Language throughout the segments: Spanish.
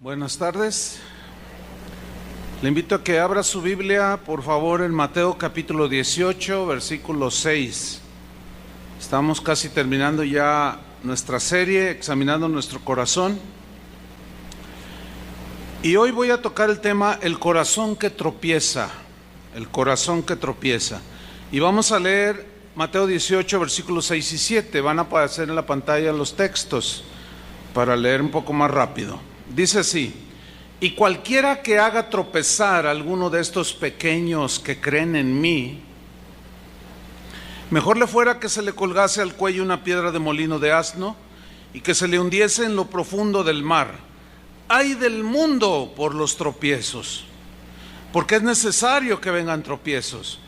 Buenas tardes. Le invito a que abra su Biblia, por favor, en Mateo capítulo 18, versículo 6. Estamos casi terminando ya nuestra serie, examinando nuestro corazón. Y hoy voy a tocar el tema, el corazón que tropieza. El corazón que tropieza. Y vamos a leer Mateo 18, versículos 6 y 7. Van a aparecer en la pantalla los textos para leer un poco más rápido. Dice así: y cualquiera que haga tropezar a alguno de estos pequeños que creen en mí, mejor le fuera que se le colgase al cuello una piedra de molino de asno y que se le hundiese en lo profundo del mar. Ay del mundo por los tropiezos, porque es necesario que vengan tropiezos,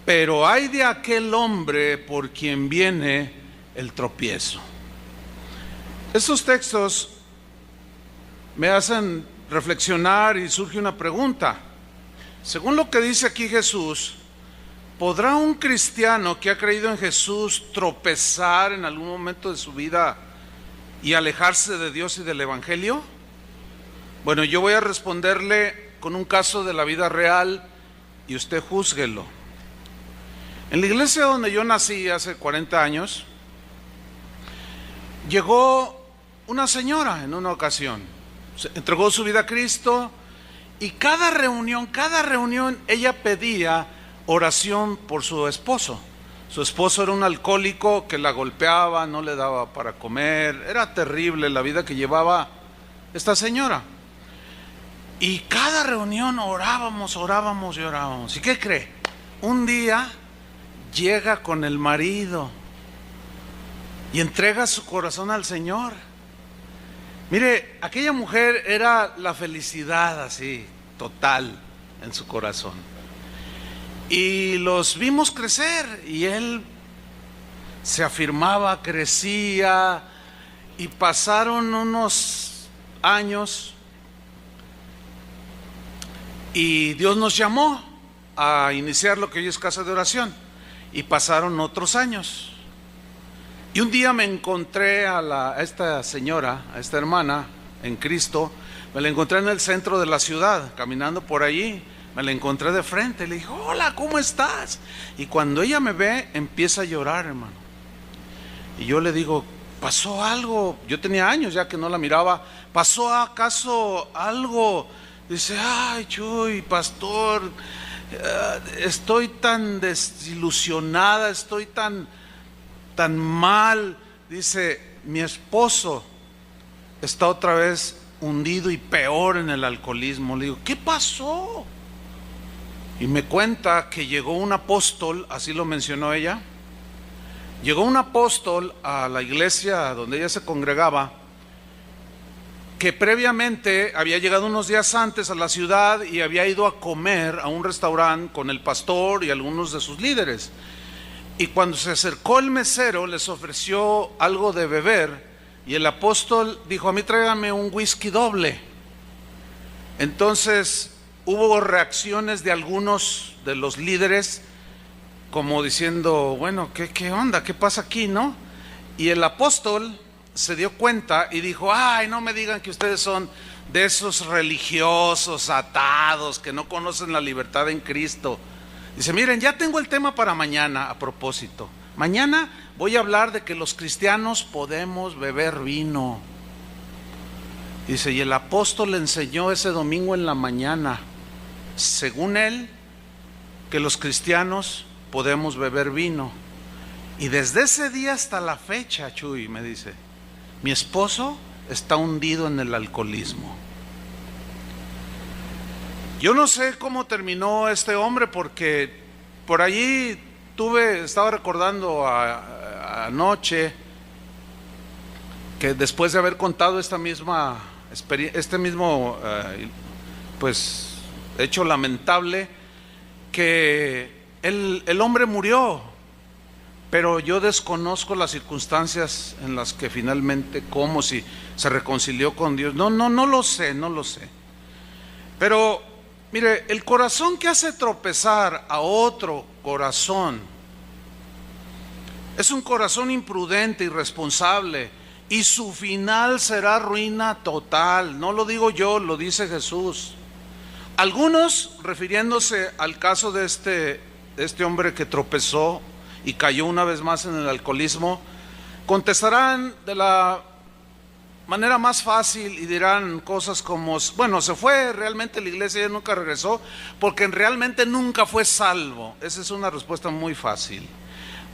pero ay de aquel hombre por quien viene el tropiezo. Estos textos me hacen reflexionar y surge una pregunta. Según lo que dice aquí Jesús, ¿podrá un cristiano que ha creído en Jesús tropezar en algún momento de su vida y alejarse de Dios y del Evangelio? Bueno, yo voy a responderle con un caso de la vida real y usted júzguelo. En la iglesia donde yo nací hace 40 años, llegó una señora en una ocasión. Entregó su vida a Cristo y cada reunión ella pedía oración por su esposo. Su esposo era un alcohólico que la golpeaba, no le daba para comer, era terrible la vida que llevaba esta señora. Y cada reunión orábamos. ¿Y qué cree? Un día llega con el marido y entrega su corazón al Señor. Mire, aquella mujer era la felicidad así, total en su corazón. Y los vimos crecer y él se afirmaba, crecía, y pasaron unos años y Dios nos llamó a iniciar lo que hoy es casa de oración, y pasaron otros años. Y un día me encontré a esta señora, a esta hermana en Cristo, me la encontré en el centro de la ciudad, caminando por allí, me la encontré de frente, le dije: hola, ¿cómo estás? Y cuando ella me ve, empieza a llorar, hermano. Y yo le digo: ¿pasó algo? Yo tenía años ya que no la miraba. ¿Pasó acaso algo? Dice: ay, Chuy, pastor, estoy tan desilusionada, estoy tan mal. Dice: mi esposo está otra vez hundido y peor en el alcoholismo. Le digo: ¿qué pasó? Y me cuenta que llegó un apóstol, así lo mencionó ella. Llegó un apóstol a la iglesia donde ella se congregaba, que previamente había llegado unos días antes a la ciudad y había ido a comer a un restaurante con el pastor y algunos de sus líderes. Y cuando se acercó el mesero, les ofreció algo de beber, y el apóstol dijo: a mí tráigame un whisky doble. Entonces hubo reacciones de algunos de los líderes, como diciendo: bueno, ¿qué onda? ¿Qué pasa aquí, no? Y el apóstol se dio cuenta y dijo: ay, no me digan que ustedes son de esos religiosos atados que no conocen la libertad en Cristo. Dice: miren, ya tengo el tema para mañana. A propósito, mañana voy a hablar de que los cristianos podemos beber vino. Dice: y el apóstol le enseñó ese domingo en la mañana, según él, que los cristianos podemos beber vino. Y desde ese día hasta la fecha, Chuy, me dice, mi esposo está hundido en el alcoholismo. Yo no sé cómo terminó este hombre, porque por allí estaba recordando anoche que después de haber contado esta misma pues hecho lamentable, que el hombre murió, pero yo desconozco las circunstancias en las que finalmente, cómo, si se reconcilió con Dios, no lo sé. Pero mire, el corazón que hace tropezar a otro corazón es un corazón imprudente, irresponsable, y su final será ruina total. No lo digo yo, lo dice Jesús. Algunos, refiriéndose al caso de este hombre que tropezó y cayó una vez más en el alcoholismo, contestarán de la manera más fácil y dirán cosas como, bueno, se fue realmente a la iglesia y nunca regresó porque realmente nunca fue salvo. Esa es una respuesta muy fácil.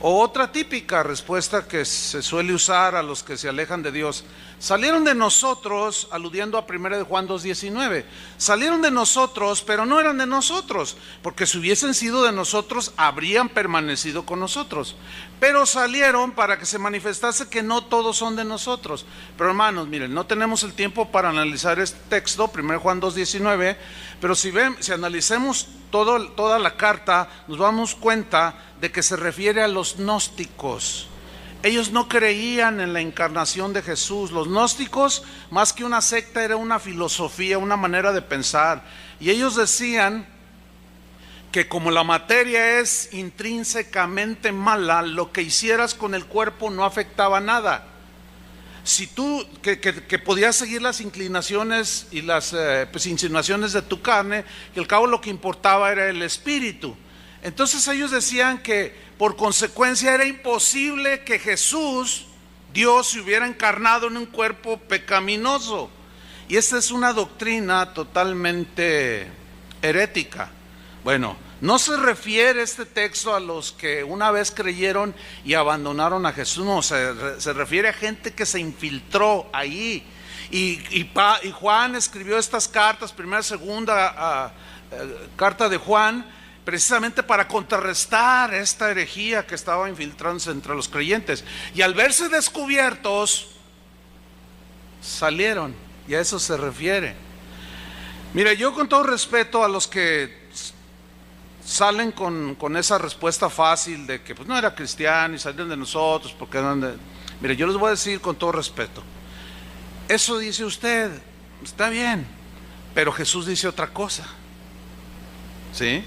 O otra típica respuesta que se suele usar a los que se alejan de Dios: salieron de nosotros, aludiendo a 1 de Juan 2:19, salieron de nosotros, pero no eran de nosotros, porque si hubiesen sido de nosotros, habrían permanecido con nosotros, pero salieron para que se manifestase que no todos son de nosotros. Pero hermanos, miren, no tenemos el tiempo para analizar este texto, 1 Juan 2:19, pero si analicemos toda la carta, nos damos cuenta de que se refiere a los gnósticos. Ellos no creían en la encarnación de Jesús. Los gnósticos, más que una secta, era una filosofía, una manera de pensar. Y ellos decían que como la materia es intrínsecamente mala, lo que hicieras con el cuerpo no afectaba nada. Si tú, que podías seguir las inclinaciones y las insinuaciones de tu carne, que al cabo lo que importaba era el espíritu. Entonces ellos decían que por consecuencia era imposible que Jesús, Dios, se hubiera encarnado en un cuerpo pecaminoso. Y esta es una doctrina totalmente herética. Bueno, no se refiere este texto a los que una vez creyeron y abandonaron a Jesús, no, se refiere a gente que se infiltró ahí. Y Juan escribió estas cartas, primera, segunda carta de Juan, precisamente para contrarrestar esta herejía que estaba infiltrándose entre los creyentes. Y al verse descubiertos, salieron, y a eso se refiere. Mire, yo con todo respeto a los que salen con esa respuesta fácil de que pues no era cristiano y salieron de nosotros porque eran de... Mire, yo les voy a decir con todo respeto, eso dice usted, está bien, pero Jesús dice otra cosa, ¿sí?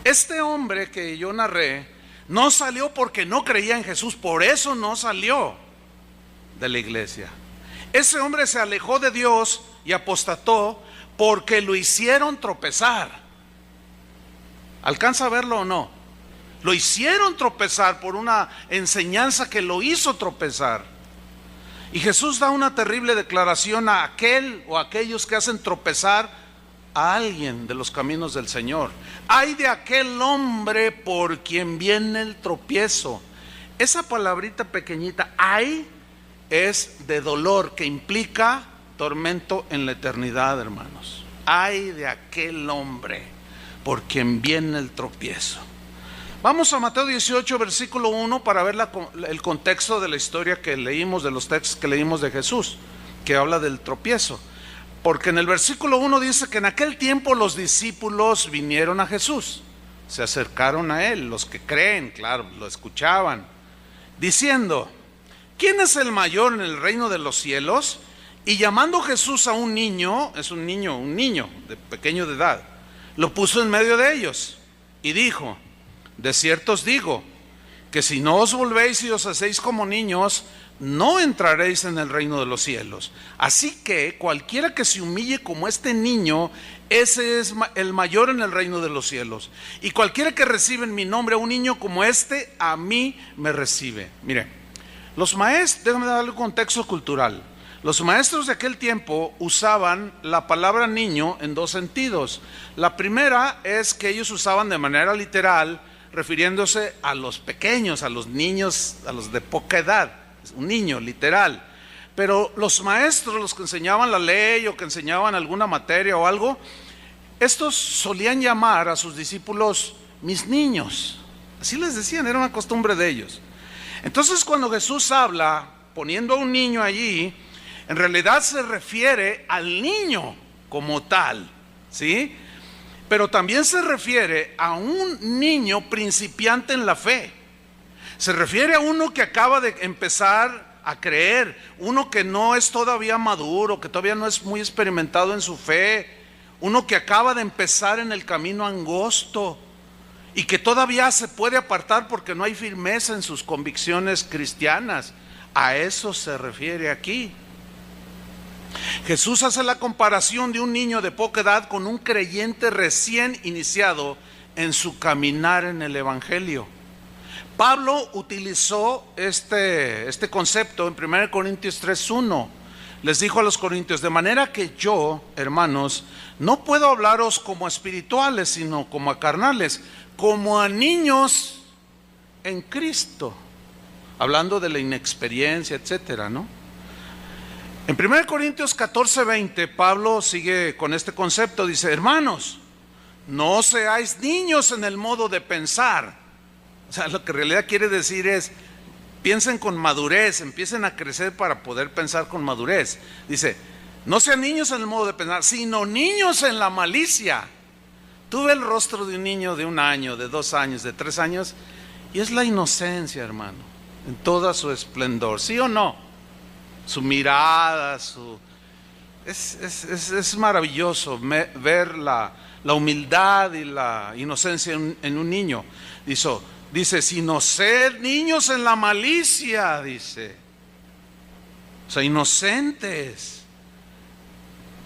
Este hombre que yo narré no salió porque no creía en Jesús, por eso no salió de la iglesia. Ese hombre se alejó de Dios y apostató porque lo hicieron tropezar. ¿Alcanza a verlo o no? Lo hicieron tropezar por una enseñanza que lo hizo tropezar. Y Jesús da una terrible declaración a aquel o aquellos que hacen tropezar a alguien de los caminos del Señor. Ay de aquel hombre por quien viene el tropiezo. Esa palabrita pequeñita, ay, es de dolor, que implica tormento en la eternidad, hermanos. Ay de aquel hombre por quien viene el tropiezo. Vamos a Mateo 18, versículo 1, para ver el contexto de la historia que leímos, de los textos que leímos de Jesús, que habla del tropiezo. Porque en el versículo 1 dice que en aquel tiempo los discípulos vinieron a Jesús, se acercaron a él, los que creen, claro, lo escuchaban, diciendo: ¿quién es el mayor en el reino de los cielos? Y llamando Jesús a un niño, es un niño de pequeño de edad, lo puso en medio de ellos y dijo: de cierto os digo, que si no os volvéis y os hacéis como niños, no entraréis en el reino de los cielos. Así que cualquiera que se humille como este niño, ese es el mayor en el reino de los cielos. Y cualquiera que recibe en mi nombre a un niño como este, a mí me recibe. Mire, los maestros, déjame darle un contexto cultural. Los maestros de aquel tiempo usaban la palabra niño en dos sentidos. La primera es que ellos usaban de manera literal, refiriéndose a los pequeños, a los niños, a los de poca edad. Un niño, literal. Pero los maestros, los que enseñaban la ley o que enseñaban alguna materia o algo, estos solían llamar a sus discípulos mis niños. Así les decían, era una costumbre de ellos. Entonces cuando Jesús habla poniendo a un niño allí, en realidad se refiere al niño como tal, ¿sí? Pero también se refiere a un niño principiante en la fe. Se refiere a uno que acaba de empezar a creer, uno que no es todavía maduro, que todavía no es muy experimentado en su fe, uno que acaba de empezar en el camino angosto y que todavía se puede apartar porque no hay firmeza en sus convicciones cristianas. A eso se refiere aquí. Jesús hace la comparación de un niño de poca edad con un creyente recién iniciado en su caminar en el Evangelio. Pablo utilizó este concepto en 1 Corintios 3:1. Les dijo a los corintios: de manera que yo, hermanos, no puedo hablaros como a espirituales, sino como a carnales, como a niños en Cristo. Hablando de la inexperiencia, etcétera, ¿no? En 1 Corintios 14:20, Pablo sigue con este concepto. Dice: hermanos, no seáis niños en el modo de pensar. O sea, lo que en realidad quiere decir es: piensen con madurez, empiecen a crecer para poder pensar con madurez. Dice: no sean niños en el modo de pensar, sino niños en la malicia. Tú ves el rostro de un niño de 1 año, de 2 años, de 3 años, y es la inocencia, hermano, en toda su esplendor, ¿sí o no? Su mirada, es maravilloso ver la humildad y la inocencia en un niño. Dice, sino sed niños en la malicia, dice. O sea, inocentes,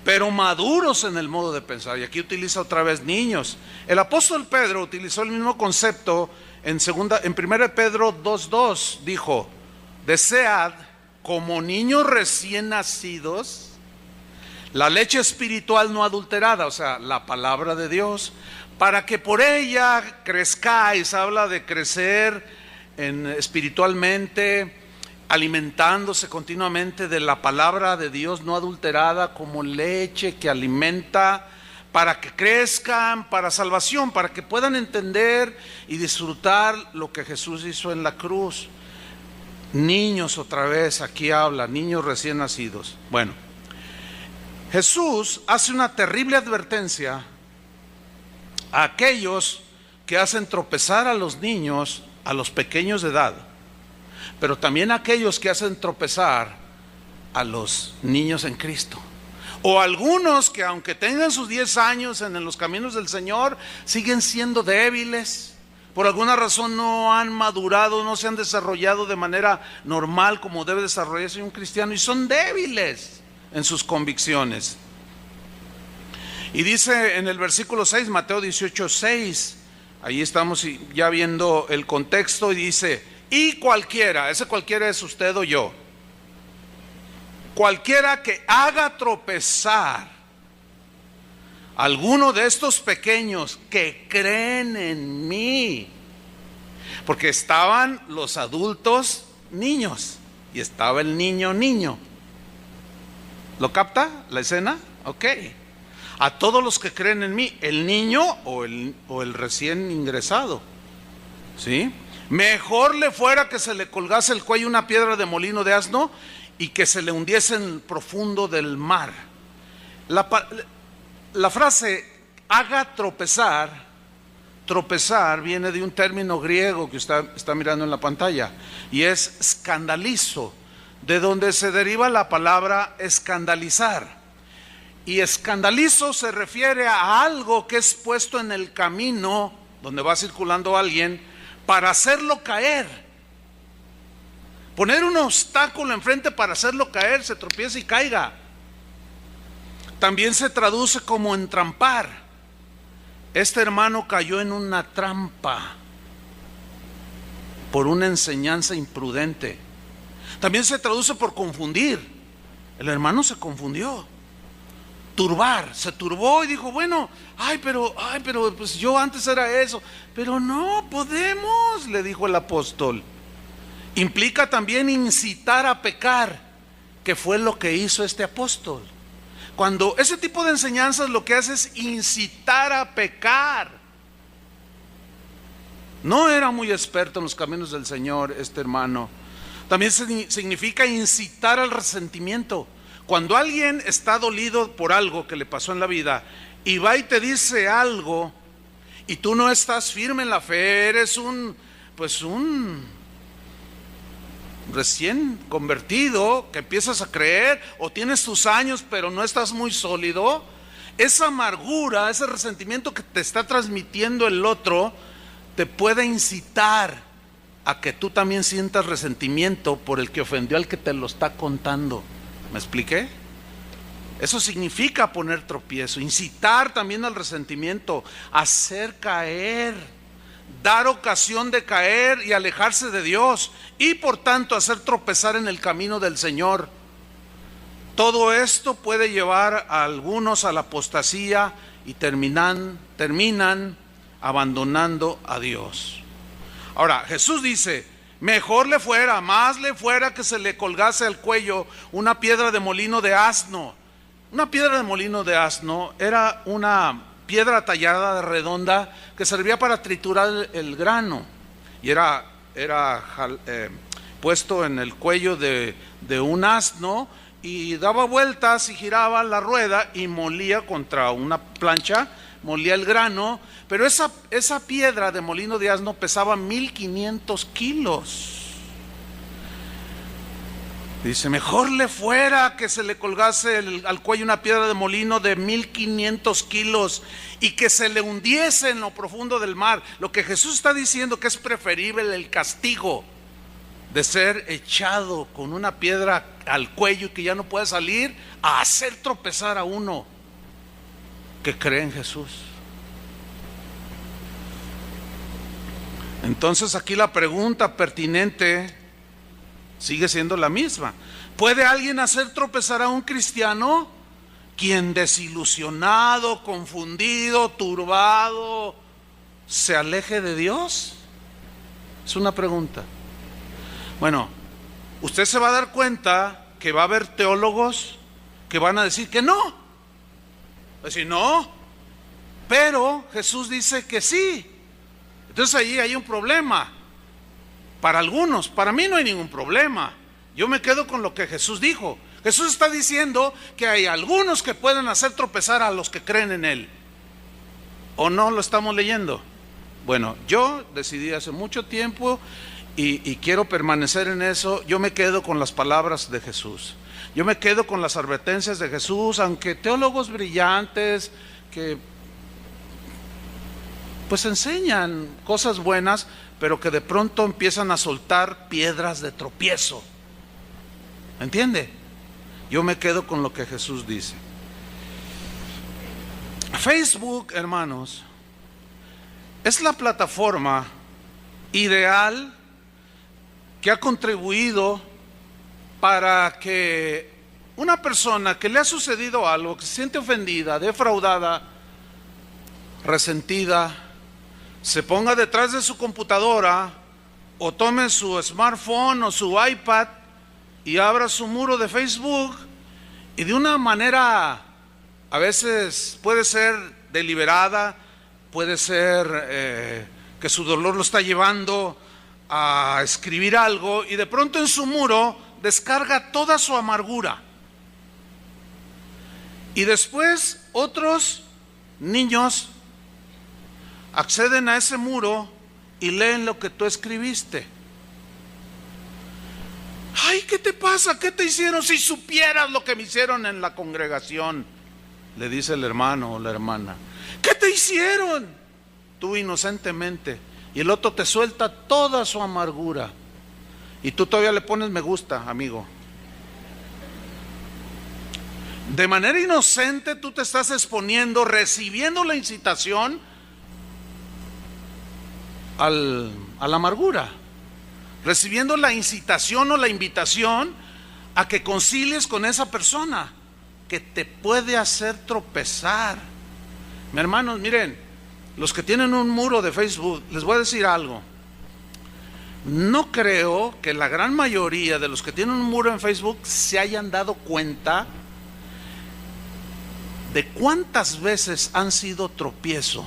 pero maduros en el modo de pensar. Y aquí utiliza otra vez niños. El apóstol Pedro utilizó el mismo concepto en 1 Pedro 2:2. Dijo: desead como niños recién nacidos la leche espiritual no adulterada, o sea, la palabra de Dios, para que por ella crezcáis. Habla de crecer espiritualmente, alimentándose continuamente de la palabra de Dios no adulterada, como leche que alimenta, para que crezcan para salvación, para que puedan entender y disfrutar lo que Jesús hizo en la cruz. Niños, otra vez aquí habla, niños recién nacidos. Bueno, Jesús hace una terrible advertencia a aquellos que hacen tropezar a los niños, a los pequeños de edad, pero también a aquellos que hacen tropezar a los niños en Cristo. O algunos que, aunque tengan sus 10 años en los caminos del Señor, siguen siendo débiles. Por alguna razón no han madurado, no se han desarrollado de manera normal como debe desarrollarse un cristiano, y son débiles en sus convicciones. Y dice en el versículo 6, Mateo 18:6, ahí estamos ya viendo el contexto, y dice: y cualquiera, ese cualquiera es usted o yo, cualquiera que haga tropezar a alguno de estos pequeños que creen en mí. Porque estaban los adultos niños y estaba el niño. ¿Lo capta la escena? Ok. A todos los que creen en mí, el niño o el recién ingresado, ¿sí? Mejor le fuera que se le colgase el cuello una piedra de molino de asno y que se le hundiese en el profundo del mar. La frase haga tropezar viene de un término griego que usted está mirando en la pantalla, y es escandalizo, de donde se deriva la palabra escandalizar. Y escandalizo se refiere a algo que es puesto en el camino donde va circulando alguien para hacerlo caer. Poner un obstáculo enfrente para hacerlo caer, se tropiece y caiga. También se traduce como entrampar. Este hermano cayó en una trampa por una enseñanza imprudente. También se traduce por confundir. El hermano se confundió. Turbar, se turbó y dijo: bueno, pero pues yo antes era eso. Pero no podemos, le dijo el apóstol. Implica también incitar a pecar, que fue lo que hizo este apóstol. Cuando ese tipo de enseñanzas lo que hace es incitar a pecar. No era muy experto en los caminos del Señor este hermano. También significa incitar al resentimiento. Cuando alguien está dolido por algo que le pasó en la vida y va y te dice algo y tú no estás firme en la fe, eres un recién convertido que empiezas a creer, o tienes tus años pero no estás muy sólido, esa amargura, ese resentimiento que te está transmitiendo el otro te puede incitar a que tú también sientas resentimiento por el que ofendió al que te lo está contando. ¿Me expliqué? Eso significa poner tropiezo, incitar también al resentimiento, hacer caer, dar ocasión de caer y alejarse de Dios, y por tanto hacer tropezar en el camino del Señor. Todo esto puede llevar a algunos a la apostasía y terminan abandonando a Dios. Ahora, Jesús dice: mejor le fuera, más le fuera que se le colgase al cuello una piedra de molino de asno. Una piedra de molino de asno era una piedra tallada redonda que servía para triturar el grano, y era puesto en el cuello de un asno, y daba vueltas y giraba la rueda y molía contra una plancha, molía el grano. Pero esa piedra de molino de asno pesaba 1500 kilos. Dice: mejor le fuera que se le colgase al cuello una piedra de molino de 1500 kilos y que se le hundiese en lo profundo del mar. Lo que Jesús está diciendo, que es preferible el castigo de ser echado con una piedra al cuello y que ya no puede salir, a hacer tropezar a uno que cree en Jesús. Entonces aquí la pregunta pertinente sigue siendo la misma: ¿puede alguien hacer tropezar a un cristiano quien desilusionado, confundido, turbado, se aleje de Dios? Es una pregunta. Bueno, usted se va a dar cuenta que va a haber teólogos que van a decir que no. Va a decir: no, pero Jesús dice que sí. Entonces ahí hay un problema para algunos. Para mí no hay ningún problema. Yo me quedo con lo que Jesús dijo. Jesús está diciendo que hay algunos que pueden hacer tropezar a los que creen en Él. ¿O no lo estamos leyendo? Bueno, yo decidí hace mucho tiempo y quiero permanecer en eso. Yo me quedo con las palabras de Jesús. Yo me quedo con las advertencias de Jesús, aunque teólogos brillantes que pues enseñan cosas buenas, pero que de pronto empiezan a soltar piedras de tropiezo. ¿Entiende? Yo me quedo con lo que Jesús dice. Facebook, hermanos, es la plataforma ideal que ha contribuido para que una persona que le ha sucedido algo, que se siente ofendida, defraudada, resentida, se ponga detrás de su computadora o tome su smartphone o su iPad y abra su muro de Facebook, y de una manera, a veces puede ser deliberada, puede ser que su dolor lo está llevando a escribir algo, y de pronto en su muro descarga toda su amargura. Y después otros niños acceden a ese muro y leen lo que tú escribiste. Ay, ¿qué te pasa? ¿Qué te hicieron? Si supieras lo que me hicieron en la congregación, le dice el hermano o la hermana. ¿Qué te hicieron? Tú inocentemente. Y el otro te suelta toda su amargura. Y tú todavía le pones me gusta, amigo. De manera inocente tú te estás exponiendo, recibiendo la incitación a la amargura, recibiendo la incitación o la invitación a que concilies con esa persona que te puede hacer tropezar. Mis hermanos, miren, los que tienen un muro de Facebook, les voy a decir algo. No creo que la gran mayoría de los que tienen un muro en Facebook se hayan dado cuenta de cuántas veces han sido tropiezo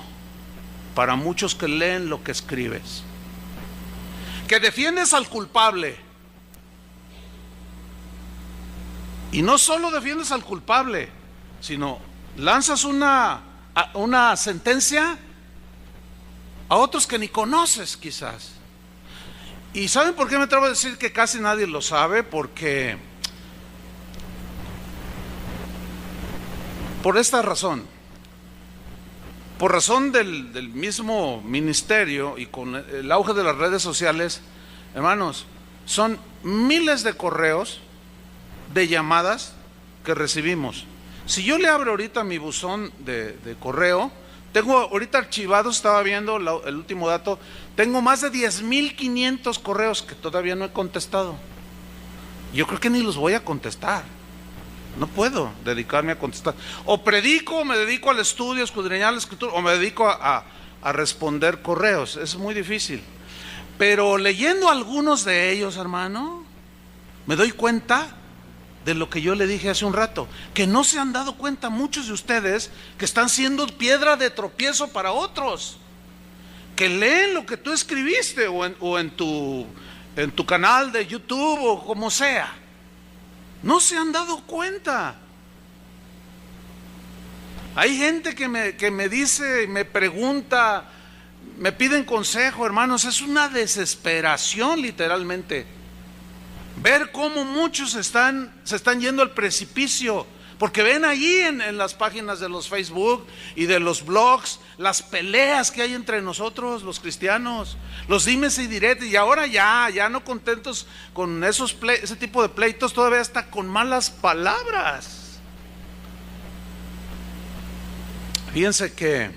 para muchos que leen lo que escribes. Que defiendes al culpable. Y no solo defiendes al culpable, sino lanzas una sentencia a otros que ni conoces quizás. ¿Y saben por qué me atrevo a decir que casi nadie lo sabe? Porque por esta razón. Por razón del mismo ministerio y con el auge de las redes sociales, Hermanos, son miles de correos, de llamadas que recibimos. Si yo le abro ahorita mi buzón de correo, tengo ahorita archivados, estaba viendo el último dato, tengo más de 10,500 correos que todavía no he contestado. Yo creo que ni los voy a contestar. No puedo dedicarme a contestar. O predico, o me dedico al estudio, a escudriñar la escritura, o me dedico a responder correos. Es muy difícil. Pero leyendo algunos de ellos, hermano, me doy cuenta de lo que yo le dije hace un rato, que no se han dado cuenta muchos de ustedes que están siendo piedra de tropiezo para otros, que leen lo que tú escribiste o en tu canal de YouTube o como sea. No se han dado cuenta. Hay gente que me dice, me pregunta, me piden consejo, hermanos. Es una desesperación literalmente ver cómo muchos se están yendo al precipicio, porque ven allí en las páginas de los Facebook y de los blogs las peleas que hay entre nosotros los cristianos, los dimes y diretes, y ahora ya no contentos con ese tipo de pleitos, todavía está con malas palabras. Fíjense que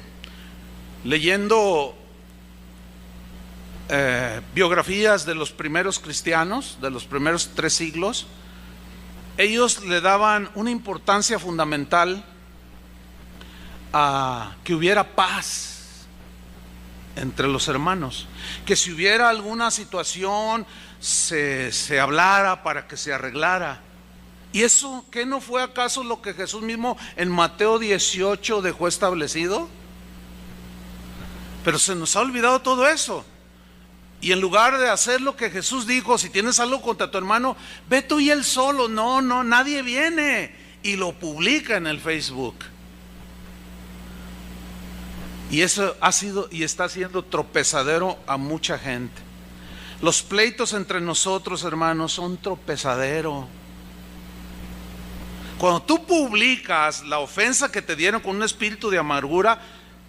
leyendo biografías de los primeros cristianos, de los primeros 3 siglos, ellos le daban una importancia fundamental a que hubiera paz entre los hermanos, que si hubiera alguna situación se hablara para que se arreglara. ¿Y eso qué no fue acaso lo que Jesús mismo en Mateo 18 dejó establecido? Pero se nos ha olvidado todo eso. Y en lugar de hacer lo que Jesús dijo, si tienes algo contra tu hermano, ve tú y él solo. No, nadie viene. Y lo publica en el Facebook. Y eso ha sido y está siendo tropezadero a mucha gente. Los pleitos entre nosotros, hermanos, son tropezadero. Cuando tú publicas la ofensa que te dieron con un espíritu de amargura,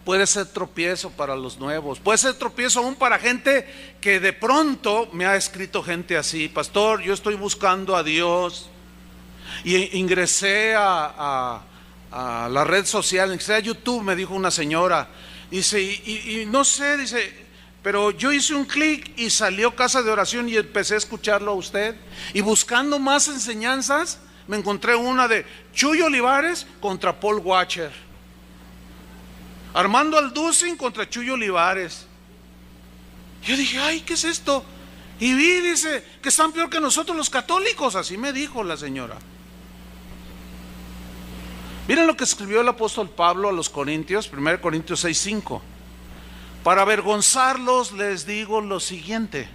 puede ser tropiezo para los nuevos, puede ser tropiezo aún para gente que de pronto me ha escrito gente así: pastor, yo estoy buscando a Dios y ingresé a la red social, ingresé a YouTube, me dijo una señora, dice, y no sé, dice, pero yo hice un clic y salió Casa de Oración y empecé a escucharlo a usted, y buscando más enseñanzas me encontré una de Chuy Olivares contra Paul Washer, Armando Alducin contra Chuy Olivares. Yo dije, ay, ¿qué es esto? Y vi, dice, que están peor que nosotros los católicos. Así me dijo la señora. Miren lo que escribió el apóstol Pablo a los Corintios, 1 Corintios 6:5. Para avergonzarlos les digo lo siguiente.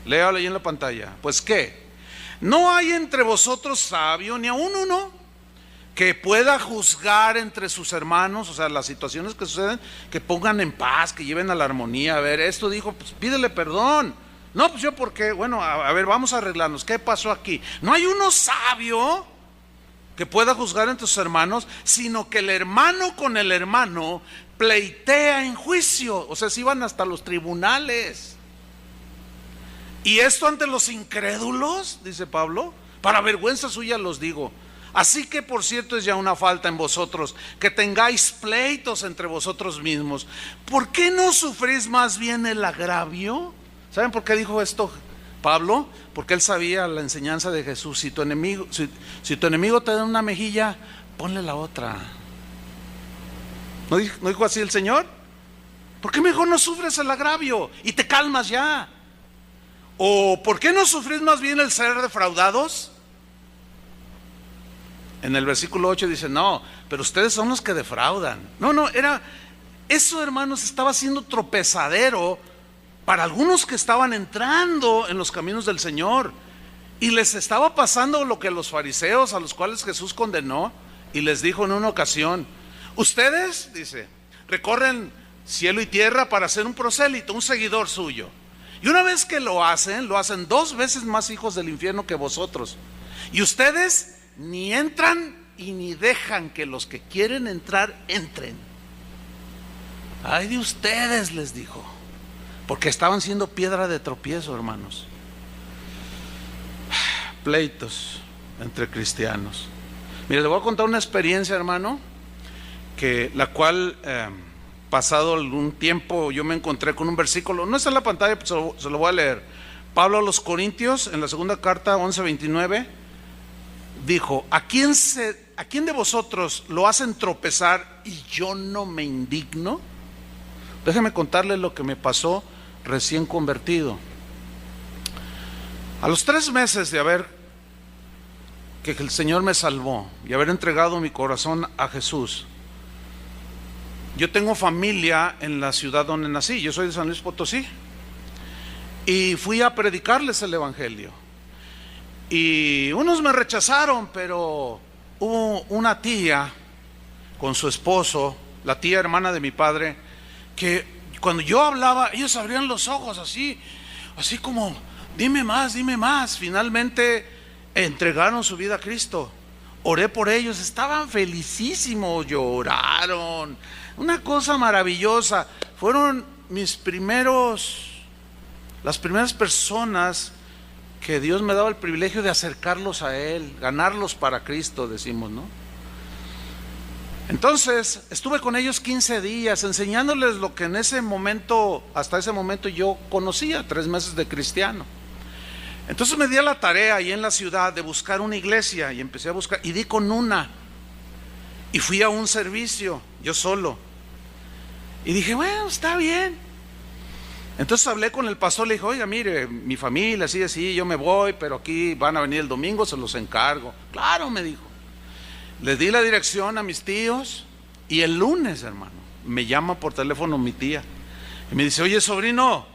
Léalo ahí en la pantalla. Pues ¿qué? ¿No hay entre vosotros sabio, ni aun uno, que pueda juzgar entre sus hermanos? O sea, las situaciones que suceden, que pongan en paz, que lleven a la armonía. A ver, esto dijo, pues pídele perdón. No, pues yo, ¿por qué? Bueno, a ver, vamos a arreglarnos. ¿Qué pasó aquí? No hay uno sabio que pueda juzgar entre sus hermanos, sino que el hermano con el hermano pleitea en juicio. O sea, se iban hasta los tribunales. Y esto ante los incrédulos, dice Pablo, para vergüenza suya los digo. Así que, por cierto, es ya una falta en vosotros que tengáis pleitos entre vosotros mismos. ¿Por qué no sufrís más bien el agravio? ¿Saben por qué dijo esto Pablo? Porque él sabía la enseñanza de Jesús. Si tu enemigo te da una mejilla, ponle la otra. ¿No dijo así el Señor? ¿Por qué mejor no sufres el agravio y te calmas ya? ¿O por qué no sufrís más bien el ser defraudados? En el versículo 8 dice, no, pero ustedes son los que defraudan. Eso, hermanos, estaba siendo tropezadero para algunos que estaban entrando en los caminos del Señor. Y les estaba pasando lo que los fariseos, a los cuales Jesús condenó, y les dijo en una ocasión, ustedes, dice, recorren cielo y tierra para ser un prosélito, un seguidor suyo. Y una vez que lo hacen 2 veces más hijos del infierno que vosotros. Y ustedes ni entran y ni dejan que los que quieren entrar entren. Ay de ustedes, les dijo, porque estaban siendo piedra de tropiezo, hermanos. Pleitos entre cristianos. Mire, le voy a contar una experiencia, hermano, que la cual pasado algún tiempo yo me encontré con un versículo, no está en la pantalla, pero se lo voy a leer. Pablo a los Corintios, en la segunda carta 11:29, dijo: ¿a quién de vosotros lo hacen tropezar y yo no me indigno? Déjeme contarle lo que me pasó recién convertido. A los 3 meses de que el Señor me salvó y haber entregado mi corazón a Jesús, yo tengo familia en la ciudad donde nací, yo soy de San Luis Potosí, y fui a predicarles el evangelio. Y unos me rechazaron, pero hubo una tía con su esposo, la tía hermana de mi padre, que cuando yo hablaba, ellos abrían los ojos así como, dime más, dime más. Finalmente entregaron su vida a Cristo. Oré por ellos, estaban felicísimos, lloraron, una cosa maravillosa. Fueron las primeras personas que Dios me daba el privilegio de acercarlos a Él, ganarlos para Cristo, decimos, ¿no? Entonces estuve con ellos 15 días enseñándoles lo que hasta ese momento yo conocía, 3 meses de cristiano. Entonces me di a la tarea ahí en la ciudad de buscar una iglesia, y empecé a buscar, y di con una, y fui a un servicio yo solo, y dije, bueno, está bien. Entonces hablé con el pastor, le dije, oiga, mire, mi familia así, yo me voy, pero aquí van a venir el domingo, se los encargo. Claro, me dijo. Les di la dirección a mis tíos, y el lunes, hermano, me llama por teléfono mi tía y me dice, oye, sobrino,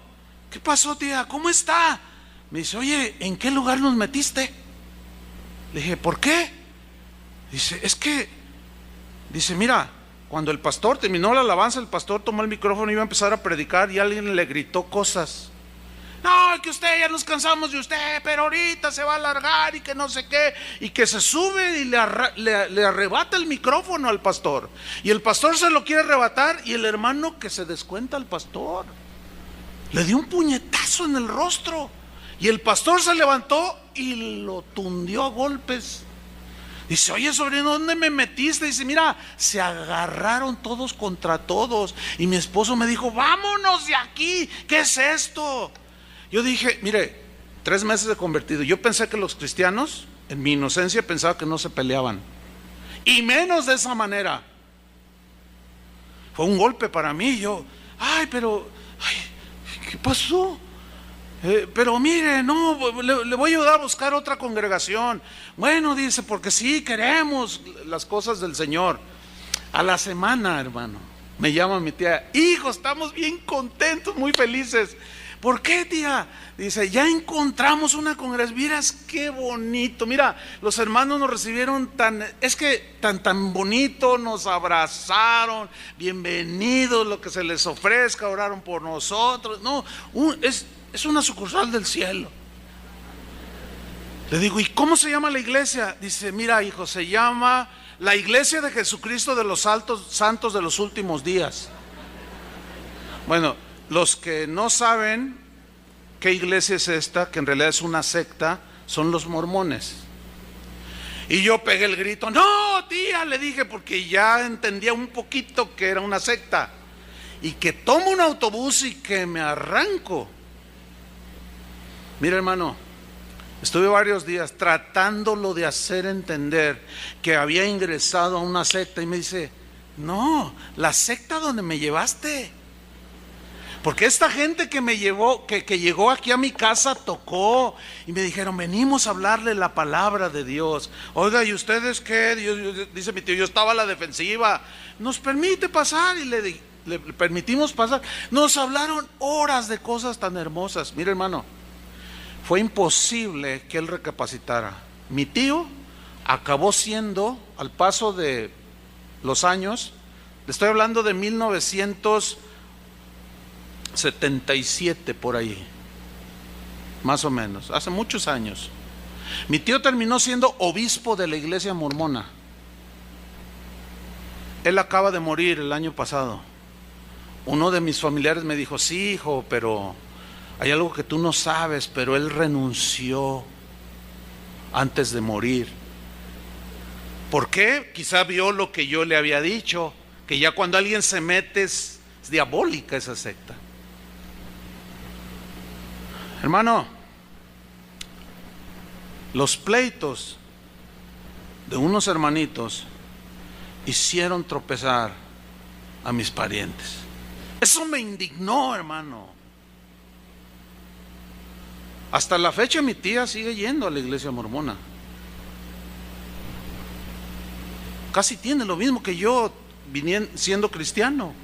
¿qué pasó, tía? ¿Cómo está? Me dice, oye, ¿en qué lugar nos metiste? Le dije, ¿por qué? Dice, dice, mira, cuando el pastor terminó la alabanza, el pastor tomó el micrófono y iba a empezar a predicar, y alguien le gritó cosas. No, que usted, ya nos cansamos de usted, pero ahorita se va a alargar y que no sé qué, y que se sube y le arrebata el micrófono al pastor, y el pastor se lo quiere arrebatar, y el hermano que se descuenta al pastor le dio un puñetazo en el rostro, y el pastor se levantó y lo tundió a golpes. Dice, oye, sobrino, ¿dónde me metiste? Dice, mira, se agarraron todos contra todos, y mi esposo me dijo, vámonos de aquí, ¿qué es esto? Yo dije, mire, 3 meses de convertido, yo pensé que los cristianos, en mi inocencia, pensaba que no se peleaban, y menos de esa manera. Fue un golpe para mí. Yo, ¿qué pasó? Pero mire, no, le voy a ayudar a buscar otra congregación. Bueno, dice, porque sí queremos las cosas del Señor. A la semana, hermano, me llama mi tía, hijo, estamos bien contentos, muy felices. ¿Por qué, tía? Dice, ya encontramos una congregación. Miras qué bonito. Mira, los hermanos nos recibieron tan bonito, nos abrazaron, bienvenidos, lo que se les ofrezca, oraron por nosotros. No, es una sucursal del cielo. Le digo, ¿y cómo se llama la iglesia? Dice, mira, hijo, se llama la Iglesia de Jesucristo de los Santos de los Últimos Días. Bueno, los que no saben qué iglesia es esta, que en realidad es una secta, son los mormones. Y yo pegué el grito, no, tía, le dije, porque ya entendía un poquito que era una secta. Y que tomo un autobús y que me arranco. Mira, hermano, estuve varios días tratándolo de hacer entender que había ingresado a una secta, y me dice, no, la secta donde me llevaste. Porque esta gente que me llevó, que llegó aquí a mi casa, tocó y me dijeron, venimos a hablarle la palabra de Dios. Oiga, ¿y ustedes qué? Dice mi tío, yo estaba a la defensiva. ¿Nos permite pasar? Y le permitimos pasar. Nos hablaron horas de cosas tan hermosas. Mire, hermano, fue imposible que él recapacitara. Mi tío acabó siendo, al paso de los años, le estoy hablando de 1977 por ahí, más o menos, hace muchos años. Mi tío terminó siendo obispo de la iglesia mormona. Él acaba de morir el año pasado. Uno de mis familiares me dijo: sí, hijo, pero hay algo que tú no sabes, pero él renunció antes de morir. ¿Por qué? Quizá vio lo que yo le había dicho, que ya cuando alguien se mete es diabólica esa secta. Hermano, los pleitos de unos hermanitos hicieron tropezar a mis parientes. Eso me indignó, hermano. Hasta la fecha mi tía sigue yendo a la iglesia mormona. Casi tiene lo mismo que yo siendo cristiano.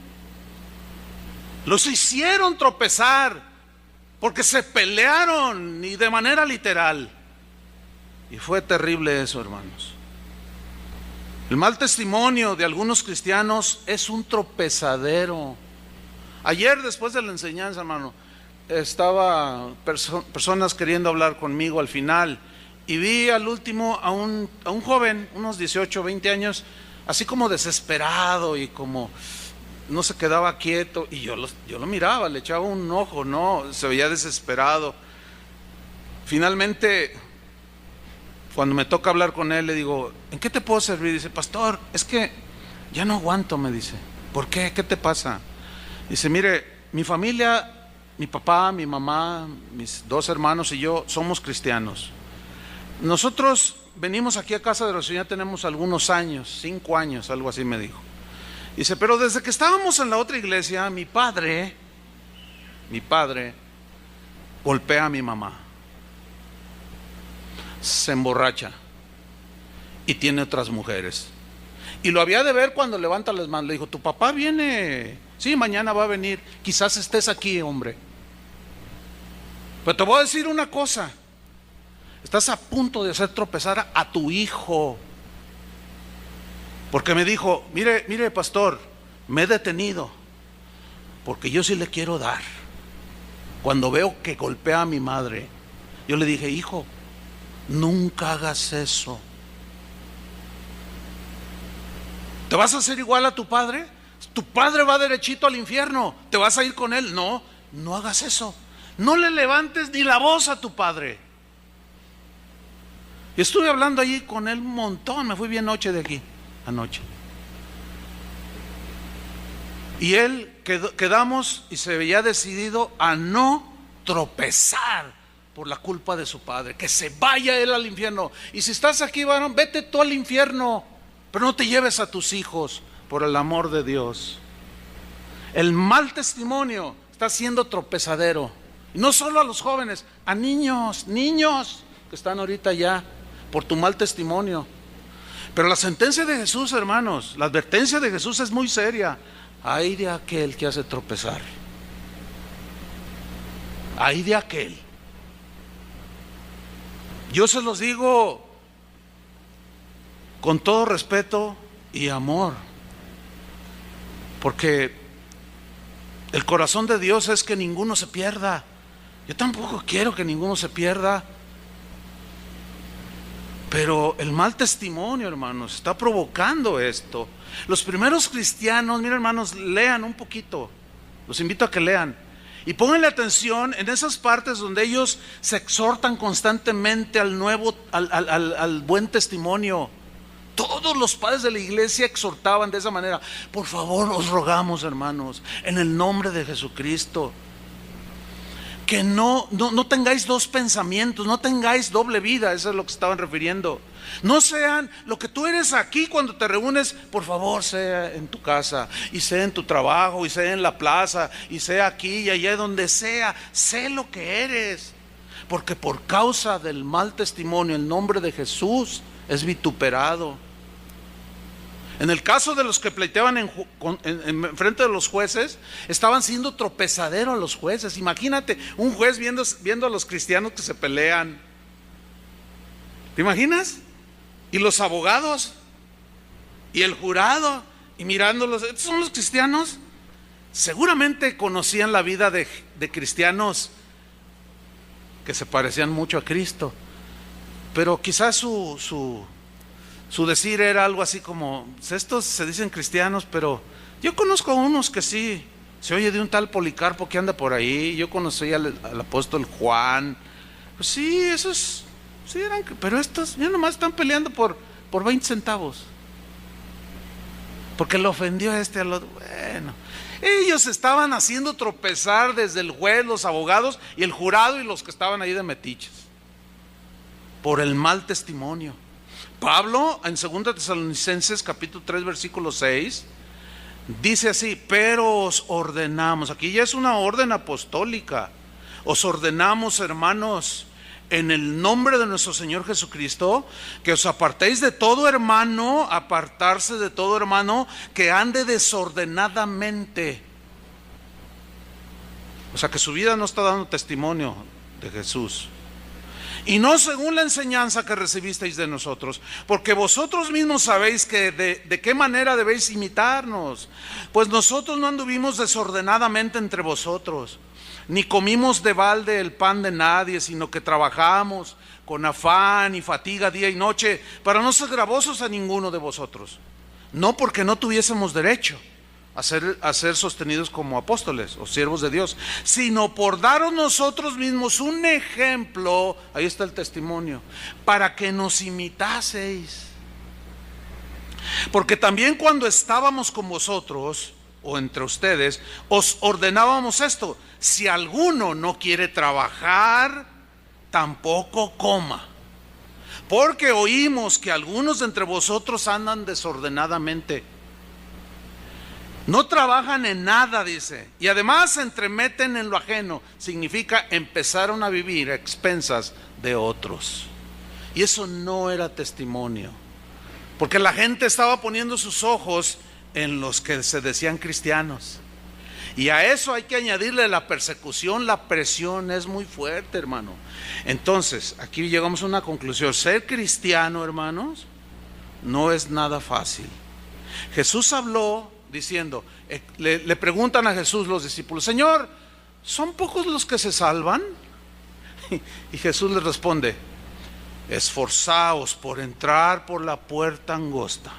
Los hicieron tropezar porque se pelearon, y de manera literal. Y fue terrible eso, hermanos. El mal testimonio de algunos cristianos es un tropezadero. Ayer, después de la enseñanza, hermano, estaba personas queriendo hablar conmigo al final, y vi al último a un joven, unos 18, 20 años, así como desesperado y como no se quedaba quieto, y yo lo miraba, le echaba un ojo, no, se veía desesperado. Finalmente, cuando me toca hablar con él, le digo: ¿en qué te puedo servir? Dice: pastor, es que ya no aguanto, me dice. ¿Por qué? ¿Qué te pasa? Dice: mire, mi familia, mi papá, mi mamá, mis 2 hermanos y yo somos cristianos. Nosotros venimos aquí a Casa de Oración, ya tenemos algunos años, 5 años, algo así me dijo. Dice: pero desde que estábamos en la otra iglesia, mi padre golpea a mi mamá, se emborracha y tiene otras mujeres. Y lo había de ver cuando levanta las manos. Le dijo: tu papá viene, sí, mañana va a venir, quizás estés aquí, hombre. Pero te voy a decir una cosa: estás a punto de hacer tropezar a tu hijo. Porque me dijo: mire pastor, me he detenido porque yo sí le quiero dar. Cuando veo que golpea a mi madre, yo le dije: hijo, nunca hagas eso. ¿Te vas a hacer igual a tu padre? Tu padre va derechito al infierno, ¿te vas a ir con él? No, no hagas eso. No le levantes ni la voz a tu padre. Y estuve hablando allí con él un montón. Me fui bien noche de aquí, anoche. Y él quedamos y se veía decidido a no tropezar por la culpa de su padre, que se vaya él al infierno. Y si estás aquí, varón, vete tú al infierno, pero no te lleves a tus hijos, por el amor de Dios. El mal testimonio está siendo tropezadero, y no solo a los jóvenes, a niños que están ahorita ya por tu mal testimonio. Pero la sentencia de Jesús, hermanos, la advertencia de Jesús es muy seria. Ay de aquel que hace tropezar, ay de aquel. Yo se los digo con todo respeto y amor, porque el corazón de Dios es que ninguno se pierda. Yo tampoco quiero que ninguno se pierda, pero el mal testimonio, hermanos, está provocando esto. Los primeros cristianos, miren, hermanos, lean un poquito, los invito a que lean y pónganle atención en esas partes donde ellos se exhortan constantemente al buen testimonio. Todos los padres de la iglesia exhortaban de esa manera: por favor, os rogamos, hermanos, en el nombre de Jesucristo, que no tengáis 2 pensamientos, no tengáis doble vida. Eso es lo que estaban refiriendo. No sean lo que tú eres aquí cuando te reúnes, por favor, sea en tu casa, y sea en tu trabajo, y sea en la plaza, y sea aquí y allá, donde sea. Sé lo que eres, porque por causa del mal testimonio el nombre de Jesús es vituperado. En el caso de los que pleiteaban en frente de los jueces, estaban siendo tropezadero a los jueces. Imagínate un juez viendo a los cristianos que se pelean. ¿Te imaginas? Y los abogados y el jurado, y mirándolos. ¿Estos son los cristianos? Seguramente conocían la vida de cristianos que se parecían mucho a Cristo, pero quizás su decir era algo así como: estos se dicen cristianos, pero yo conozco a unos que sí Se oye de un tal Policarpo que anda por ahí. Yo conocí al apóstol Juan. Pues sí, esos, sí eran, pero estos ya nomás están peleando por 20 centavos. Porque le ofendió a este al otro. Bueno, ellos estaban haciendo tropezar desde el juez, los abogados y el jurado y los que estaban ahí de metiches. Por el mal testimonio. Pablo en 2 Tesalonicenses capítulo 3 versículo 6 dice así: pero os ordenamos, aquí ya es una orden apostólica, os ordenamos, hermanos, en el nombre de nuestro Señor Jesucristo, que os apartéis de todo hermano, apartarse de todo hermano que ande desordenadamente. O sea que su vida no está dando testimonio de Jesús. Y no según la enseñanza que recibisteis de nosotros, porque vosotros mismos sabéis que de qué manera debéis imitarnos. Pues nosotros no anduvimos desordenadamente entre vosotros, ni comimos de balde el pan de nadie, sino que trabajamos con afán y fatiga día y noche, para no ser gravosos a ninguno de vosotros. No porque no tuviésemos derecho a ser sostenidos como apóstoles o siervos de Dios, sino por daros nosotros mismos un ejemplo, ahí está el testimonio, para que nos imitaseis. Porque también cuando estábamos con vosotros o entre ustedes, os ordenábamos esto: si alguno no quiere trabajar, tampoco coma. Porque oímos que algunos de entre vosotros andan desordenadamente. No trabajan en nada, dice, y además se entremeten en lo ajeno. Significa empezaron a vivir a expensas de otros. Y eso no era testimonio, porque la gente estaba poniendo sus ojos en los que se decían cristianos. Y a eso hay que añadirle la persecución, la presión es muy fuerte, hermano. Entonces, aquí llegamos a una conclusión: ser cristiano, hermanos, no es nada fácil. Jesús habló diciendo, le preguntan a Jesús los discípulos: Señor, ¿son pocos los que se salvan? Y Jesús les responde: esforzaos por entrar por la puerta angosta,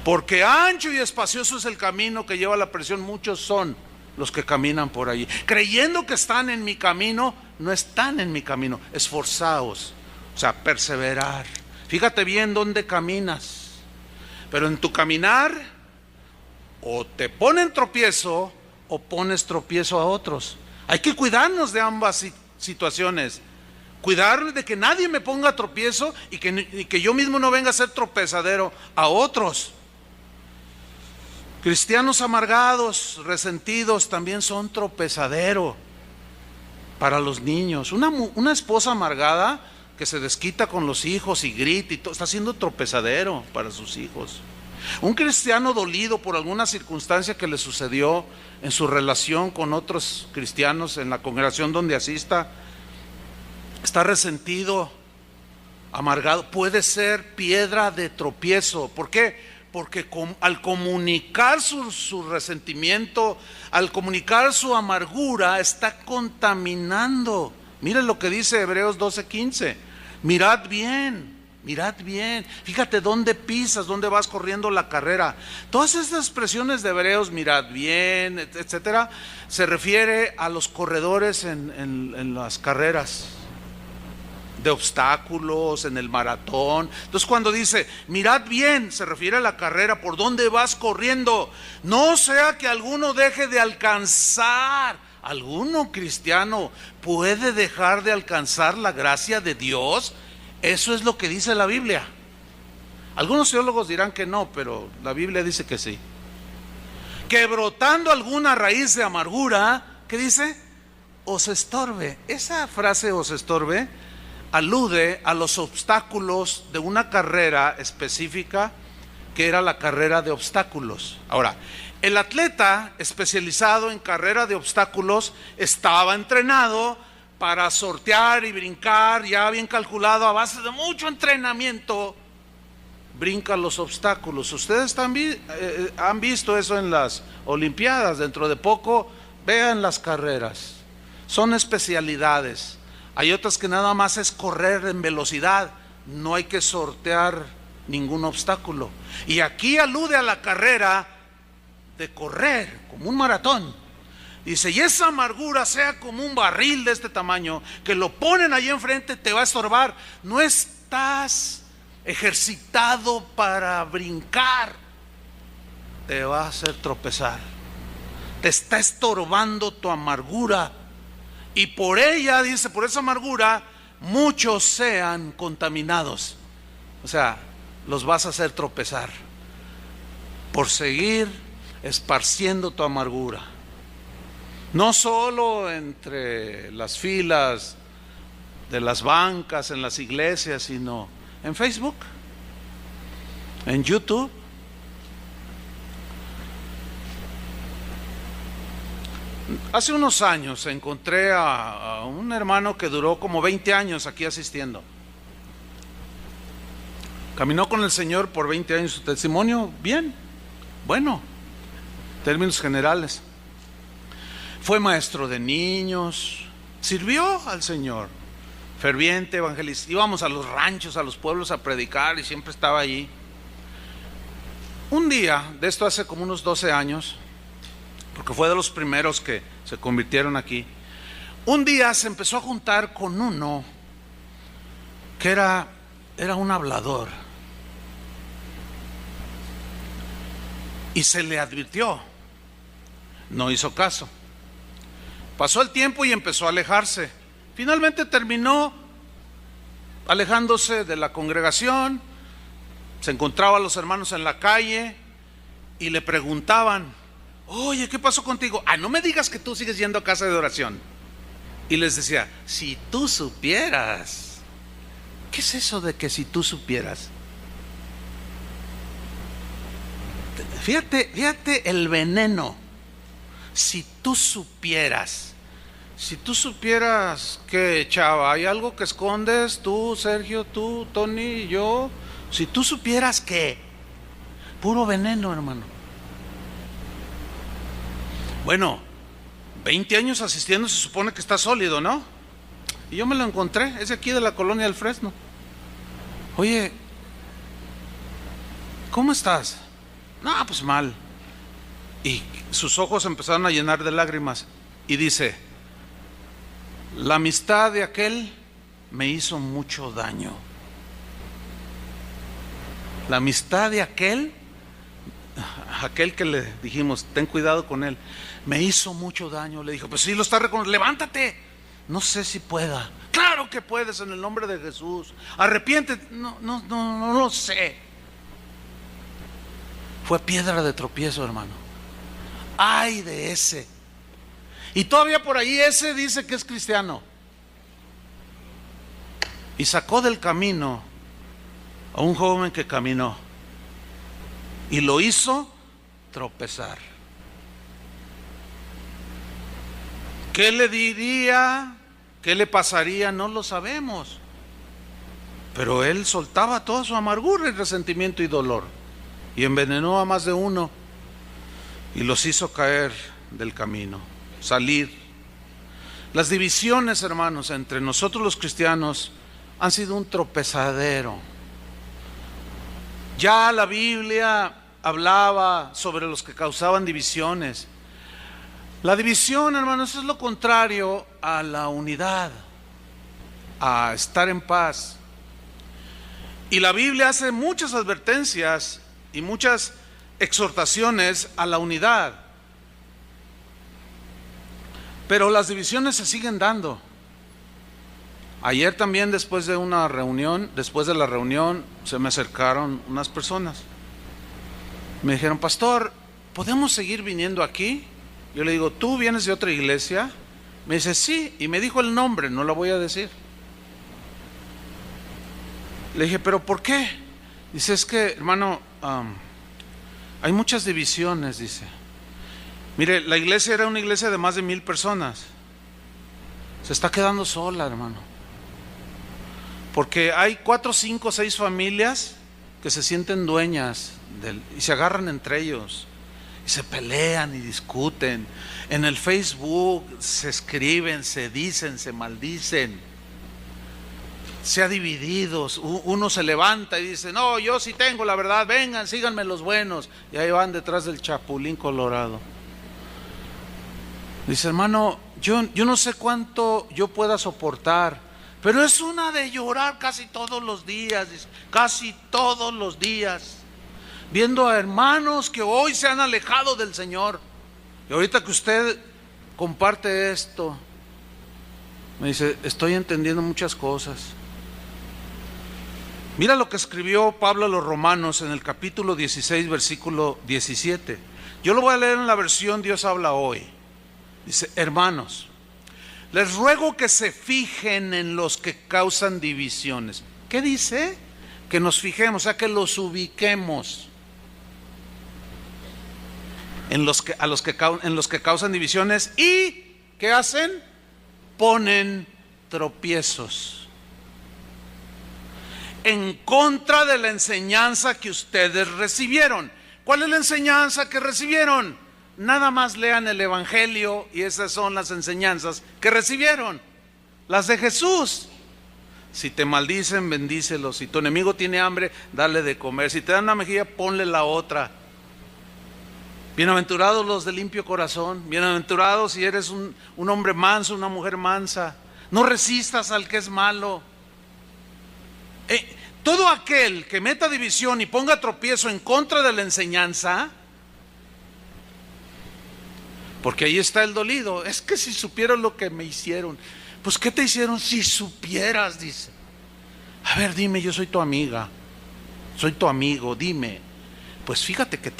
porque ancho y espacioso es el camino que lleva a la perdición, muchos son los que caminan por allí. Creyendo que están en mi camino, no están en mi camino. Esforzaos, o sea, perseverar. Fíjate bien dónde caminas. Pero en tu caminar, o te ponen tropiezo, o pones tropiezo a otros. Hay que cuidarnos de ambas situaciones. Cuidar de que nadie me ponga tropiezo y que yo mismo no venga a ser tropezadero a otros. Cristianos amargados, resentidos, también son tropezadero para los niños. Una esposa amargada que se desquita con los hijos y grita y todo, está siendo tropezadero para sus hijos. Un cristiano dolido por alguna circunstancia que le sucedió en su relación con otros cristianos en la congregación donde asista, está resentido, amargado, puede ser piedra de tropiezo. ¿Por qué? Porque al comunicar su resentimiento, al comunicar su amargura, está contaminando. Miren lo que dice Hebreos 12:15. Mirad bien, fíjate dónde pisas, dónde vas corriendo la carrera. Todas estas expresiones de Hebreos, mirad bien, etcétera, se refiere a los corredores en las carreras de obstáculos, en el maratón. Entonces cuando dice mirad bien, se refiere a la carrera, por dónde vas corriendo. No sea que alguno deje de alcanzar. ¿Alguno cristiano puede dejar de alcanzar la gracia de Dios? Eso es lo que dice la Biblia. Algunos teólogos dirán que no, pero la Biblia dice que sí. Que brotando alguna raíz de amargura, ¿qué dice? Os estorbe. Esa frase os estorbe alude a los obstáculos de una carrera específica, que era la carrera de obstáculos. Ahora, el atleta especializado en carrera de obstáculos estaba entrenado para sortear y brincar, ya bien calculado, a base de mucho entrenamiento, brinca los obstáculos. Ustedes también han visto eso en las Olimpiadas. Dentro de poco vean las carreras, son especialidades. Hay otras que nada más es correr en velocidad, no hay que sortear ningún obstáculo. Y aquí alude a la carrera de correr como un maratón. Dice, y esa amargura sea como un barril de este tamaño, que lo ponen ahí enfrente, te va a estorbar. No estás ejercitado para brincar, te va a hacer tropezar. Te está estorbando tu amargura, y por ella, dice, por esa amargura muchos sean contaminados. O sea, los vas a hacer tropezar por seguir esparciendo tu amargura. No solo entre las filas de las bancas, en las iglesias, sino en Facebook, en YouTube. Hace unos años encontré a un hermano que duró como 20 años aquí asistiendo. Caminó con el Señor por 20 años. Su testimonio, bien, bueno, en términos generales. Fue maestro de niños, sirvió al Señor, ferviente evangelista. Íbamos a los ranchos, a los pueblos a predicar, y siempre estaba allí. Un día, de esto hace como unos 12 años, porque fue de los primeros que se convirtieron aquí, un día se empezó a juntar con uno que era un hablador, y se le advirtió, no hizo caso. Pasó el tiempo y empezó a alejarse. Finalmente terminó alejándose de la congregación. Se encontraba a los hermanos en la calle y le preguntaban, oye, ¿qué pasó contigo? No me digas que tú sigues yendo a casa de oración. Y les decía, si tú supieras. ¿Qué es eso de que si tú supieras? Fíjate el veneno. Si tú supieras. Si tú supieras que, chava, hay algo que escondes, tú, Sergio, tú, Tony, yo. Si tú supieras que, puro veneno, hermano. Bueno, 20 años asistiendo, se supone que está sólido, ¿no? Y yo me lo encontré, es de aquí de la colonia del Fresno. Oye, ¿cómo estás? No, pues mal. Y sus ojos empezaron a llenar de lágrimas. Y dice, la amistad de aquel me hizo mucho daño. La amistad de aquel que le dijimos, ten cuidado con él, me hizo mucho daño. Le dijo, pues sí lo está reconociendo, levántate. No sé si pueda. Claro que puedes, en el nombre de Jesús. Arrepiéntete. No lo sé. Fue piedra de tropiezo, hermano. Ay de ese. Y todavía por ahí ese dice que es cristiano. Y sacó del camino a un joven que caminó y lo hizo tropezar. ¿Qué le diría? ¿Qué le pasaría? No lo sabemos. Pero él soltaba toda su amargura y resentimiento y dolor, y envenenó a más de uno y los hizo caer del camino, salir. Las divisiones, hermanos, entre nosotros los cristianos han sido un tropezadero. Ya la Biblia hablaba sobre los que causaban divisiones. La división, hermanos, es lo contrario a la unidad, a estar en paz. Y la Biblia hace muchas advertencias y muchas exhortaciones a la unidad. Pero las divisiones se siguen dando. Ayer también, después de la reunión, se me acercaron unas personas. Me dijeron, pastor, ¿podemos seguir viniendo aquí? Yo le digo, ¿tú vienes de otra iglesia? Me dice, sí, y me dijo el nombre, no lo voy a decir. Le dije, ¿pero por qué? Dice, es que, hermano, hay muchas divisiones, dice. Mire, la iglesia era una iglesia de más de 1,000 personas. Se está quedando sola, hermano. Porque hay 4, 5, 6 familias que se sienten dueñas y se agarran entre ellos. Y se pelean y discuten. En el Facebook se escriben, se dicen, se maldicen. se ha dividido. Uno se levanta y dice, no, yo sí tengo la verdad, vengan, síganme los buenos. Y ahí van detrás del chapulín colorado. Dice, hermano, yo no sé cuánto yo pueda soportar, pero es una de llorar casi todos los días, dice, casi todos los días, viendo a hermanos que hoy se han alejado del Señor. Y ahorita que usted comparte esto, me dice, estoy entendiendo muchas cosas. Mira lo que escribió Pablo a los Romanos en el capítulo 16, versículo 17. Yo lo voy a leer en la versión Dios habla hoy. Dice, hermanos, les ruego que se fijen en los que causan divisiones. ¿Qué dice? Que nos fijemos, o sea, que los ubiquemos en los que causan divisiones. ¿Y qué hacen? Ponen tropiezos en contra de la enseñanza que ustedes recibieron. ¿Cuál es la enseñanza que recibieron? Nada más lean el Evangelio y esas son las enseñanzas que recibieron, las de Jesús. Si te maldicen, bendícelos. Si tu enemigo tiene hambre, dale de comer. Si te dan una mejilla, ponle la otra. Bienaventurados los de limpio corazón. Bienaventurados si eres un hombre manso, una mujer mansa. No resistas al que es malo. Todo aquel que meta división y ponga tropiezo en contra de la enseñanza, porque ahí está el dolido. Es que si supieras lo que me hicieron. Pues ¿qué te hicieron? Si supieras, dice. A ver, dime, yo soy tu amiga, soy tu amigo, dime. Pues fíjate que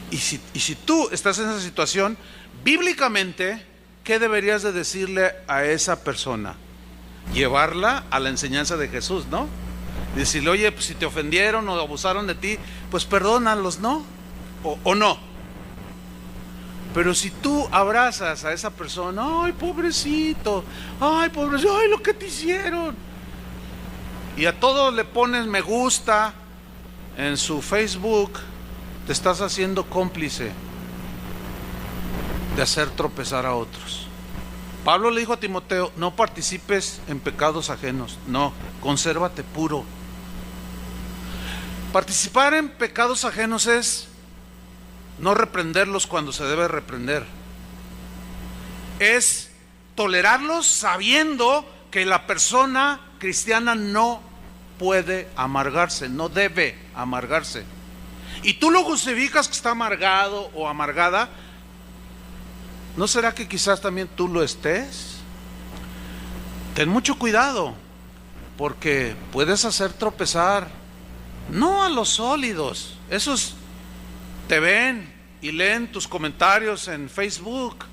Y si tú estás en esa situación, bíblicamente, ¿qué deberías de decirle a esa persona? Llevarla a la enseñanza de Jesús, ¿no? Decirle, oye, pues si te ofendieron o abusaron de ti, pues perdónalos, ¿no? O no. Pero si tú abrazas a esa persona, ay, pobrecito, ay, pobrecito, ay, lo que te hicieron, y a todo le pones me gusta en su Facebook, te estás haciendo cómplice de hacer tropezar a otros. Pablo le dijo a Timoteo, no participes en pecados ajenos, no, consérvate puro. Participar en pecados ajenos es no reprenderlos cuando se debe reprender. Es tolerarlos sabiendo que la persona cristiana no puede amargarse, no debe amargarse. Y tú lo justificas que está amargado o amargada. ¿No será que quizás también tú lo estés? Ten mucho cuidado, porque puedes hacer tropezar, no a los sólidos. Esos te ven y leen tus comentarios en Facebook,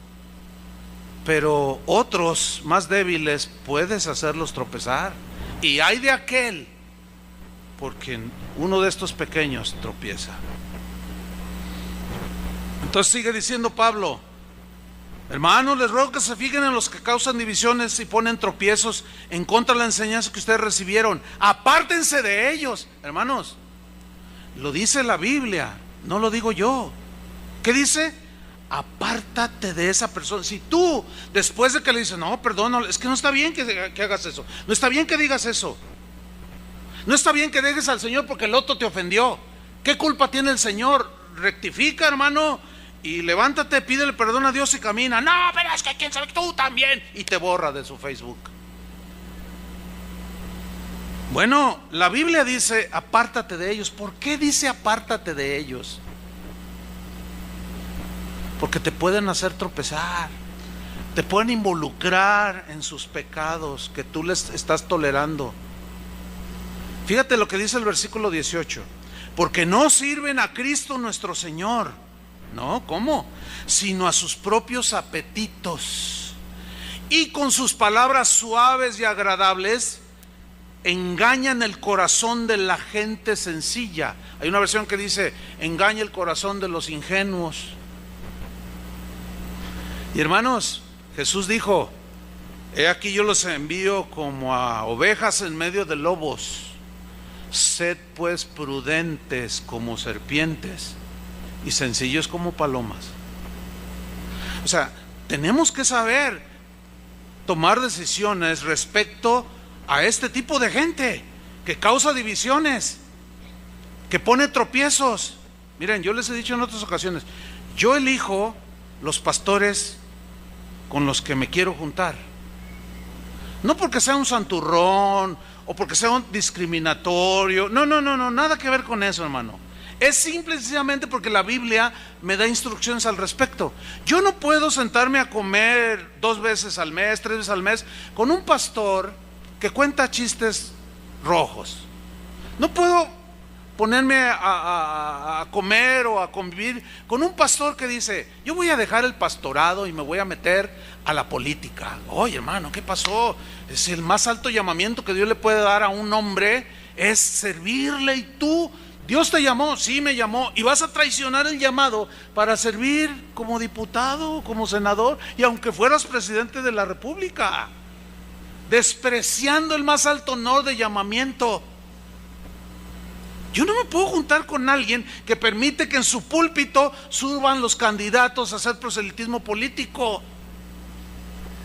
pero otros más débiles puedes hacerlos tropezar. Y hay de aquel, porque uno de estos pequeños tropieza. Entonces sigue diciendo Pablo, hermanos, les ruego que se fijen en los que causan divisiones y ponen tropiezos en contra de la enseñanza que ustedes recibieron. Apártense de ellos. Hermanos, lo dice la Biblia, no lo digo yo. ¿Qué dice? Apártate de esa persona. Si tú, después de que le dices, no, perdón, es que no está bien que hagas eso, no está bien que digas eso, no está bien que dejes al Señor porque el otro te ofendió. ¿Qué culpa tiene el Señor? Rectifica, hermano, y levántate, pídele perdón a Dios y camina. No, pero es que quién sabe, tú también. Y te borra de su Facebook. Bueno, la Biblia dice apártate de ellos. ¿Por qué dice apártate de ellos? Porque te pueden hacer tropezar, te pueden involucrar en sus pecados que tú les estás tolerando. Fíjate lo que dice el versículo 18. Porque no sirven a Cristo nuestro Señor. No, ¿cómo? Sino a sus propios apetitos. Y con sus palabras suaves y agradables engañan el corazón de la gente sencilla. Hay una versión que dice, engaña el corazón de los ingenuos. Y hermanos, Jesús dijo, he aquí yo los envío como a ovejas en medio de lobos. Sed pues prudentes como serpientes y sencillos como palomas. O sea, tenemos que saber tomar decisiones respecto a este tipo de gente que causa divisiones, que pone tropiezos. Miren, yo les he dicho en otras ocasiones, yo elijo los pastores con los que me quiero juntar. No porque sea un santurrón o porque sea un discriminatorio. No, nada que ver con eso, hermano. Es simple y sencillamente porque la Biblia me da instrucciones al respecto. Yo no puedo sentarme a comer 2 veces al mes, 3 veces al mes con un pastor que cuenta chistes rojos. No puedo ponerme a comer o a convivir con un pastor que dice: yo voy a dejar el pastorado y me voy a meter a la política. Oye, hermano, ¿qué pasó? Es el más alto llamamiento que Dios le puede dar a un hombre, es servirle. Y tú, Dios te llamó, sí me llamó, y vas a traicionar el llamado para servir como diputado, como senador, y aunque fueras presidente de la república, despreciando el más alto honor de llamamiento. Yo no me puedo juntar con alguien que permite que en su púlpito suban los candidatos a hacer proselitismo político,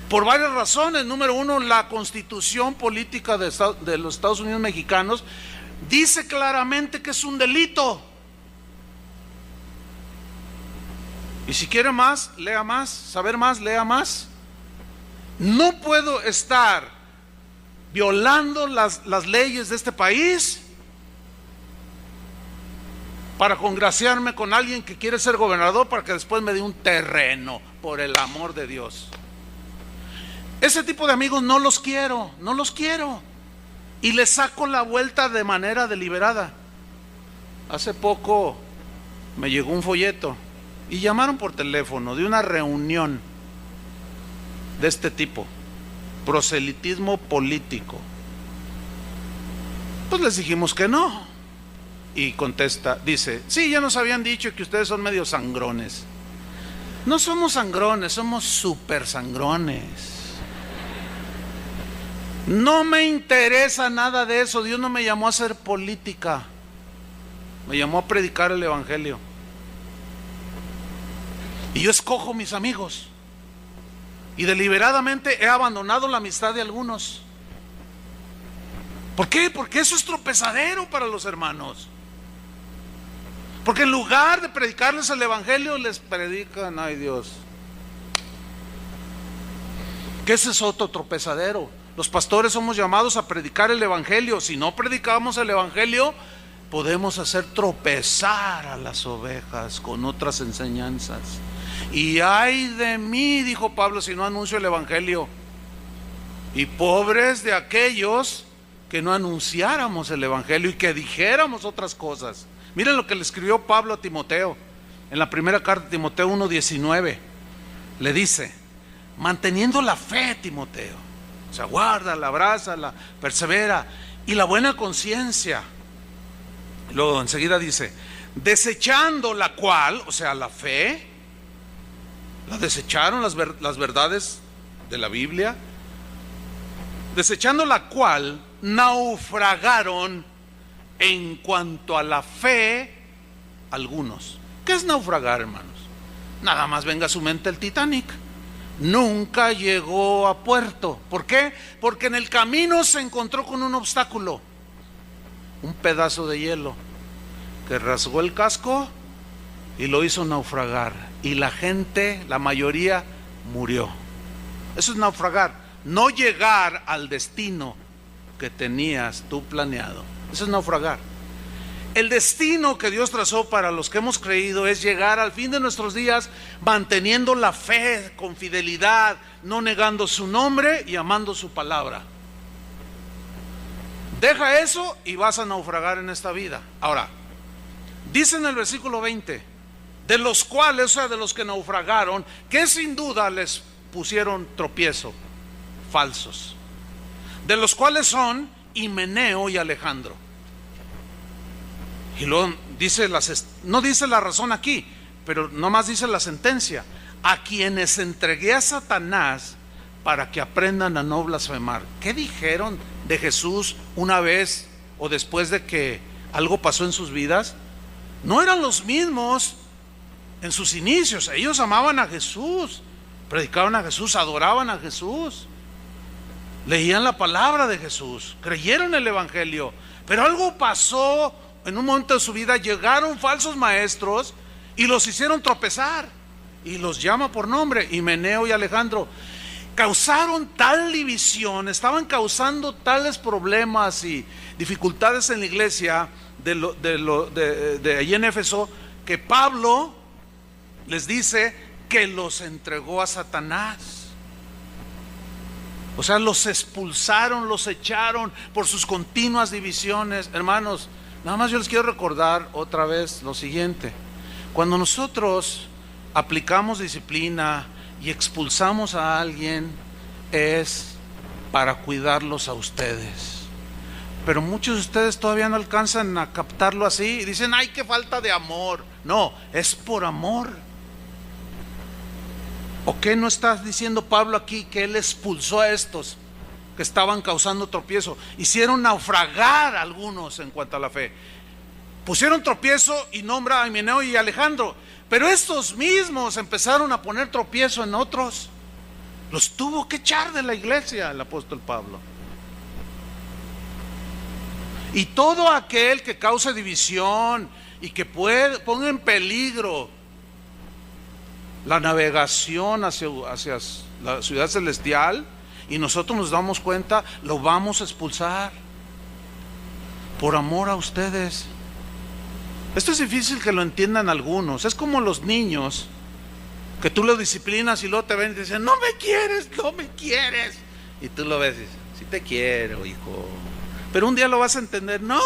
por varias razones. Número uno, la Constitución política de los Estados Unidos mexicanos dice claramente que es un delito. Y si quiere más, lea más. Saber más, lea más. No puedo estar violando las leyes de este país para congraciarme con alguien que quiere ser gobernador para que después me dé un terreno, por el amor de Dios. Ese tipo de amigos no los quiero. Y les saco la vuelta de manera deliberada. Hace poco me llegó un folleto y llamaron por teléfono de una reunión de este tipo: proselitismo político. Pues les dijimos que no. Y contesta, dice: sí, ya nos habían dicho que ustedes son medio sangrones. No somos sangrones, somos súper sangrones. No me interesa nada de eso. Dios no me llamó a hacer política, me llamó a predicar el evangelio. Y yo escojo mis amigos, y deliberadamente he abandonado la amistad de algunos. ¿Por qué? Porque eso es tropezadero para los hermanos. Porque en lugar de predicarles el evangelio, les predican, ay Dios, que ese es otro tropezadero. Los pastores somos llamados a predicar el evangelio. Si no predicamos el evangelio, podemos hacer tropezar a las ovejas con otras enseñanzas. Y ay de mí, dijo Pablo, si no anuncio el evangelio. Y pobres de aquellos que no anunciáramos el evangelio y que dijéramos otras cosas. Miren lo que le escribió Pablo a Timoteo en la primera carta de Timoteo 1:19. Le dice: manteniendo la fe, Timoteo, o sea, guárdala, abrázala, persevera, y la buena conciencia. Luego enseguida dice: desechando la cual, o sea, la fe, la desecharon las verdades de la Biblia, desechando la cual naufragaron en cuanto a la fe algunos. ¿Qué es naufragar, hermanos? Nada más venga a su mente el Titanic. Nunca llegó a puerto. ¿Por qué? Porque en el camino se encontró con un obstáculo, un pedazo de hielo que rasgó el casco y lo hizo naufragar, y la gente, la mayoría, murió. Eso es naufragar, no llegar al destino que tenías tú planeado. Eso es naufragar. El destino que Dios trazó para los que hemos creído es llegar al fin de nuestros días manteniendo la fe con fidelidad, no negando su nombre y amando su palabra. Deja eso y vas a naufragar en esta vida. Ahora, dice en el versículo 20: de los cuales, o sea, de los que naufragaron, que sin duda les pusieron tropiezo, falsos, de los cuales son Himeneo y Alejandro. Y luego dice no dice la razón aquí, pero nomás dice la sentencia: a quienes entregué a Satanás para que aprendan a no blasfemar. ¿Qué dijeron de Jesús una vez o después de que algo pasó en sus vidas? No eran los mismos en sus inicios. Ellos amaban a Jesús, predicaban a Jesús, adoraban a Jesús, leían la palabra de Jesús, creyeron el evangelio, pero algo pasó en un momento de su vida. Llegaron falsos maestros y los hicieron tropezar, y los llama por nombre, Himeneo y Alejandro. Causaron tal división, estaban causando tales problemas y dificultades en la iglesia de allí en Éfeso, que Pablo les dice que los entregó a Satanás. O sea, los expulsaron, los echaron por sus continuas divisiones. Hermanos, nada más yo les quiero recordar otra vez lo siguiente: cuando nosotros aplicamos disciplina y expulsamos a alguien, es para cuidarlos a ustedes. Pero muchos de ustedes todavía no alcanzan a captarlo así y dicen: ay, qué falta de amor. No, es por amor. ¿O qué no está diciendo Pablo aquí? Que él expulsó a estos que estaban causando tropiezo. Hicieron naufragar a algunos en cuanto a la fe. Pusieron tropiezo y nombra a Himeneo y Alejandro, pero estos mismos empezaron a poner tropiezo en otros. Los tuvo que echar de la iglesia el apóstol Pablo. Y todo aquel que cause división y que ponga en peligro la navegación hacia la ciudad celestial, y nosotros nos damos cuenta, lo vamos a expulsar por amor a ustedes. Esto es difícil que lo entiendan algunos. Es como los niños que tú los disciplinas y luego te ven y te dicen: no me quieres, no me quieres. Y tú lo ves y dices: sí te quiero, hijo. Pero un día lo vas a entender. No,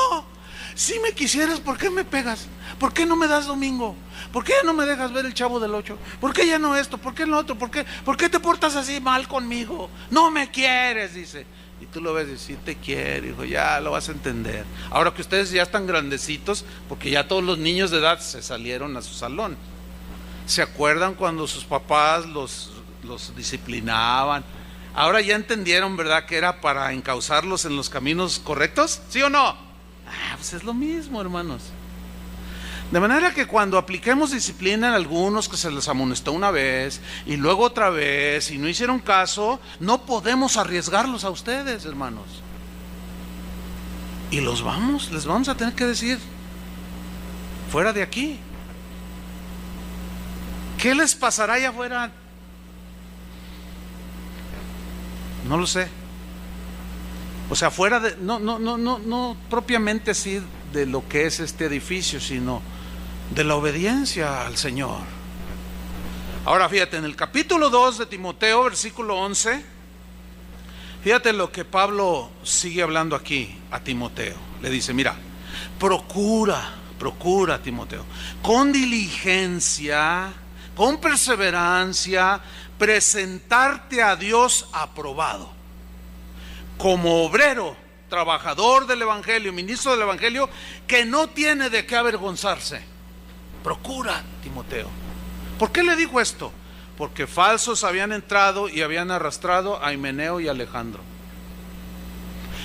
si me quisieras, ¿por qué me pegas? ¿Por qué no me das domingo? ¿Por qué no me dejas ver el Chavo del 8? ¿Por qué ya no esto? ¿Por qué lo otro? ¿Por qué te portas así mal conmigo? No me quieres, dice. Y tú lo ves y dices: sí te quiero, hijo, ya lo vas a entender. Ahora que ustedes ya están grandecitos, porque ya todos los niños de edad se salieron a su salón. ¿Se acuerdan cuando sus papás los disciplinaban? Ahora ya entendieron, ¿verdad?, que era para encauzarlos en los caminos correctos, ¿sí o no? Pues es lo mismo, hermanos. De manera que cuando apliquemos disciplina en algunos que se les amonestó una vez y luego otra vez y no hicieron caso, no podemos arriesgarlos a ustedes, hermanos. Y les vamos a tener que decir: fuera de aquí. ¿Qué les pasará allá afuera? No lo sé. O sea, fuera de, no propiamente así de lo que es este edificio, sino de la obediencia al Señor. Ahora fíjate, en el capítulo 2 de Timoteo, versículo 11, fíjate lo que Pablo sigue hablando aquí a Timoteo. Le dice: mira, procura Timoteo, con diligencia, con perseverancia, presentarte a Dios aprobado, como obrero, trabajador del evangelio, ministro del evangelio, que no tiene de qué avergonzarse. Procura, Timoteo. ¿Por qué le dijo esto? Porque falsos habían entrado y habían arrastrado a Himeneo y Alejandro,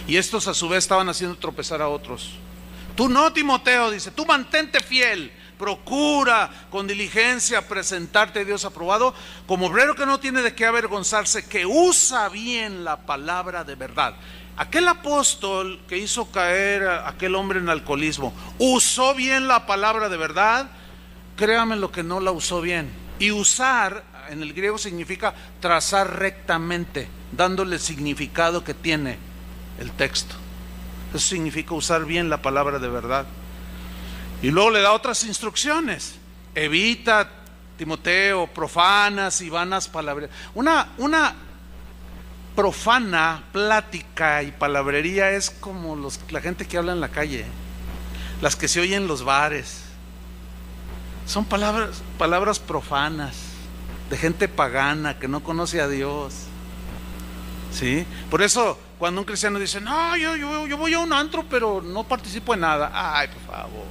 y estos a su vez estaban haciendo tropezar a otros. Tú no, Timoteo, dice, tú mantente fiel, procura con diligencia presentarte a Dios aprobado, como obrero que no tiene de qué avergonzarse, que usa bien la palabra de verdad. Aquel apóstol que hizo caer a aquel hombre en alcoholismo, ¿usó bien la palabra de verdad? Créame lo que no la usó bien. Y usar en el griego significa trazar rectamente, dándole el significado que tiene el texto. Eso significa usar bien la palabra de verdad. Y luego le da otras instrucciones: evita, Timoteo, profanas y vanas palabras. Una profana plática y palabrería es como la gente que habla en la calle, las que se oyen en los bares. Son palabras profanas, de gente pagana que no conoce a Dios. ¿Sí? Por eso cuando un cristiano dice: no, yo voy a un antro pero no participo en nada. Ay, por favor.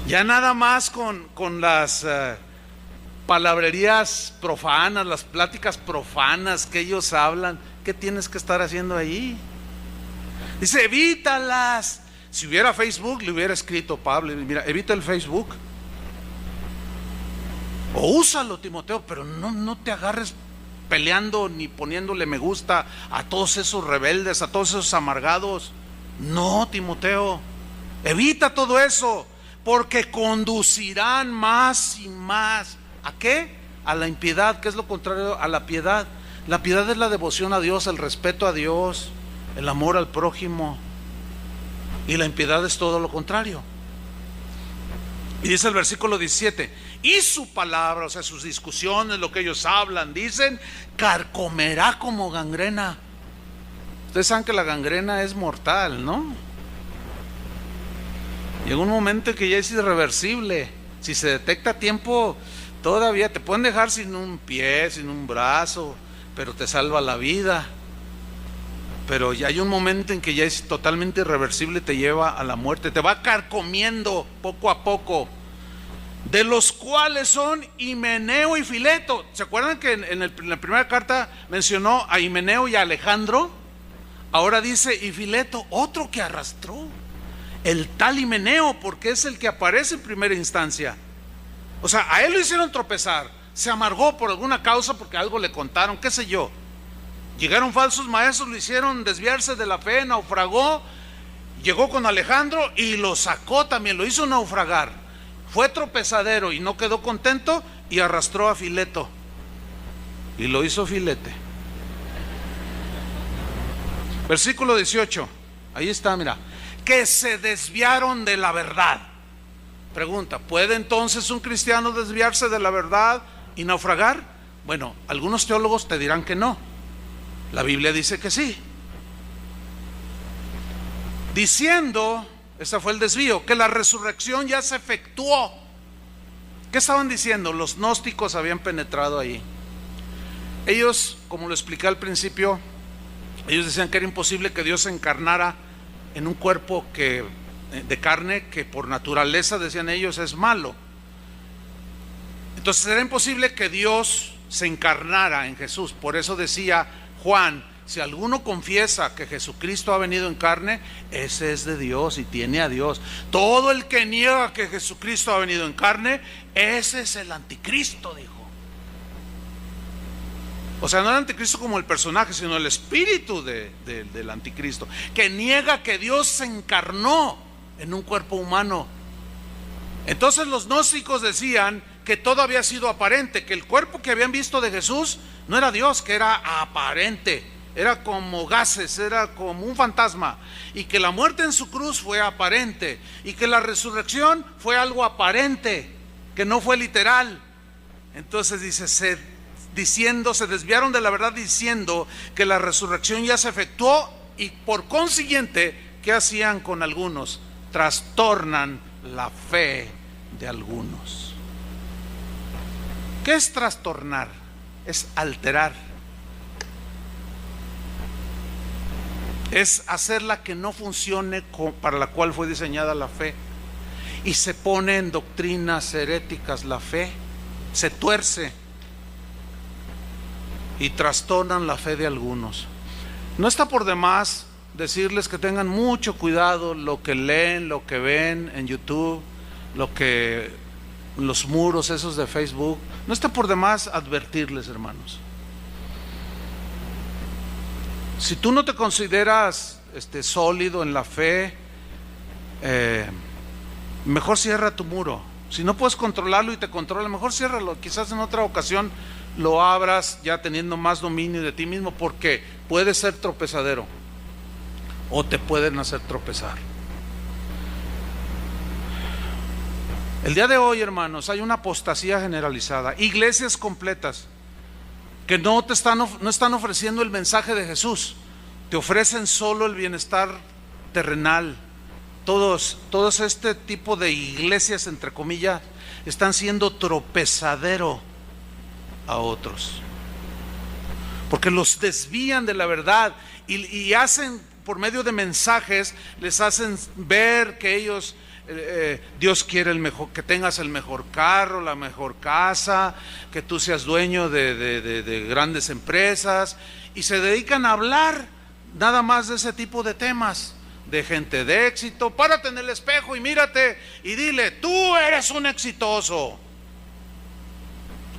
Ya nada más con las palabrerías profanas, las pláticas profanas que ellos hablan, ¿qué tienes que estar haciendo ahí? Dice: evítalas. Si hubiera Facebook, le hubiera escrito Pablo: mira, evita el Facebook, o úsalo, Timoteo, pero no te agarres peleando ni poniéndole me gusta a todos esos rebeldes, a todos esos amargados. No, Timoteo, evita todo eso, porque conducirán más y más. ¿A qué? A la impiedad, que es lo contrario a la piedad. La piedad es la devoción a Dios, el respeto a Dios, el amor al prójimo. Y la impiedad es todo lo contrario. Y dice el versículo 17: y su palabra, o sea, sus discusiones, lo que ellos hablan, dicen, carcomerá como gangrena. Ustedes saben que la gangrena es mortal, ¿no? Llega un momento en que ya es irreversible. Si se detecta a tiempo, todavía te pueden dejar sin un pie, sin un brazo, pero te salva la vida. Pero ya hay un momento en que ya es totalmente irreversible, te lleva a la muerte, te va carcomiendo poco a poco. De los cuales son Himeneo y Fileto. ¿Se acuerdan que en la primera carta mencionó a Himeneo y a Alejandro? Ahora dice y Fileto, otro que arrastró. El tal Himeneo, porque es el que aparece en primera instancia. O sea, a él lo hicieron tropezar, se amargó por alguna causa, porque algo le contaron, qué sé yo. Llegaron falsos maestros, lo hicieron desviarse de la fe, naufragó. Llegó con Alejandro y lo sacó también, lo hizo naufragar. Fue tropezadero y no quedó contento y arrastró a Fileto y lo hizo filete. Versículo 18, ahí está, mira. Que se desviaron de la verdad. Pregunta, ¿puede entonces un cristiano desviarse de la verdad y naufragar? Bueno, algunos teólogos te dirán que no. La Biblia dice que sí. Diciendo, ese fue el desvío, que la resurrección ya se efectuó. ¿Qué estaban diciendo? Los gnósticos habían penetrado ahí. Ellos, como lo expliqué al principio, ellos decían que era imposible que Dios se encarnara en un cuerpo de carne que por naturaleza, decían ellos, es malo. Entonces era imposible que Dios se encarnara en Jesús. Por eso decía Juan, si alguno confiesa que Jesucristo ha venido en carne, ese es de Dios y tiene a Dios. Todo el que niega que Jesucristo ha venido en carne, ese es el anticristo, dijo. O sea, no el anticristo como el personaje, sino el espíritu del anticristo, que niega que Dios se encarnó en un cuerpo humano. Entonces los gnósticos decían que todo había sido aparente, que el cuerpo que habían visto de Jesús no era Dios, que era aparente, era como gases, era como un fantasma, y que la muerte en su cruz fue aparente, y que la resurrección fue algo aparente, que no fue literal. Entonces dice, se desviaron de la verdad diciendo que la resurrección ya se efectuó, y por consiguiente, ¿qué hacían con algunos? Trastornan la fe de algunos. ¿Qué es trastornar? Es alterar, es hacerla que no funcione para la cual fue diseñada la fe, y se pone en doctrinas heréticas la fe, se tuerce y trastornan la fe de algunos. No está por demás decirles que tengan mucho cuidado lo que leen, lo que ven en YouTube, los muros esos de Facebook. No está por demás advertirles, hermanos. Si tú no te consideras sólido en la fe, mejor cierra tu muro. Si no puedes controlarlo y te controla, mejor ciérralo. Quizás en otra ocasión lo abras ya teniendo más dominio de ti mismo, porque puede ser tropezadero o te pueden hacer tropezar. El día de hoy, hermanos, hay una apostasía generalizada. Iglesias completas que no están ofreciendo el mensaje de Jesús, te ofrecen solo el bienestar terrenal. Todos este tipo de iglesias, entre comillas, están siendo tropezadero a otros, porque los desvían de la verdad y hacen, por medio de mensajes, les hacen ver que ellos, Dios quiere que tengas el mejor carro, la mejor casa, que tú seas dueño de grandes empresas, y se dedican a hablar nada más de ese tipo de temas, de gente de éxito. Párate en el espejo y mírate y dile, tú eres un exitoso.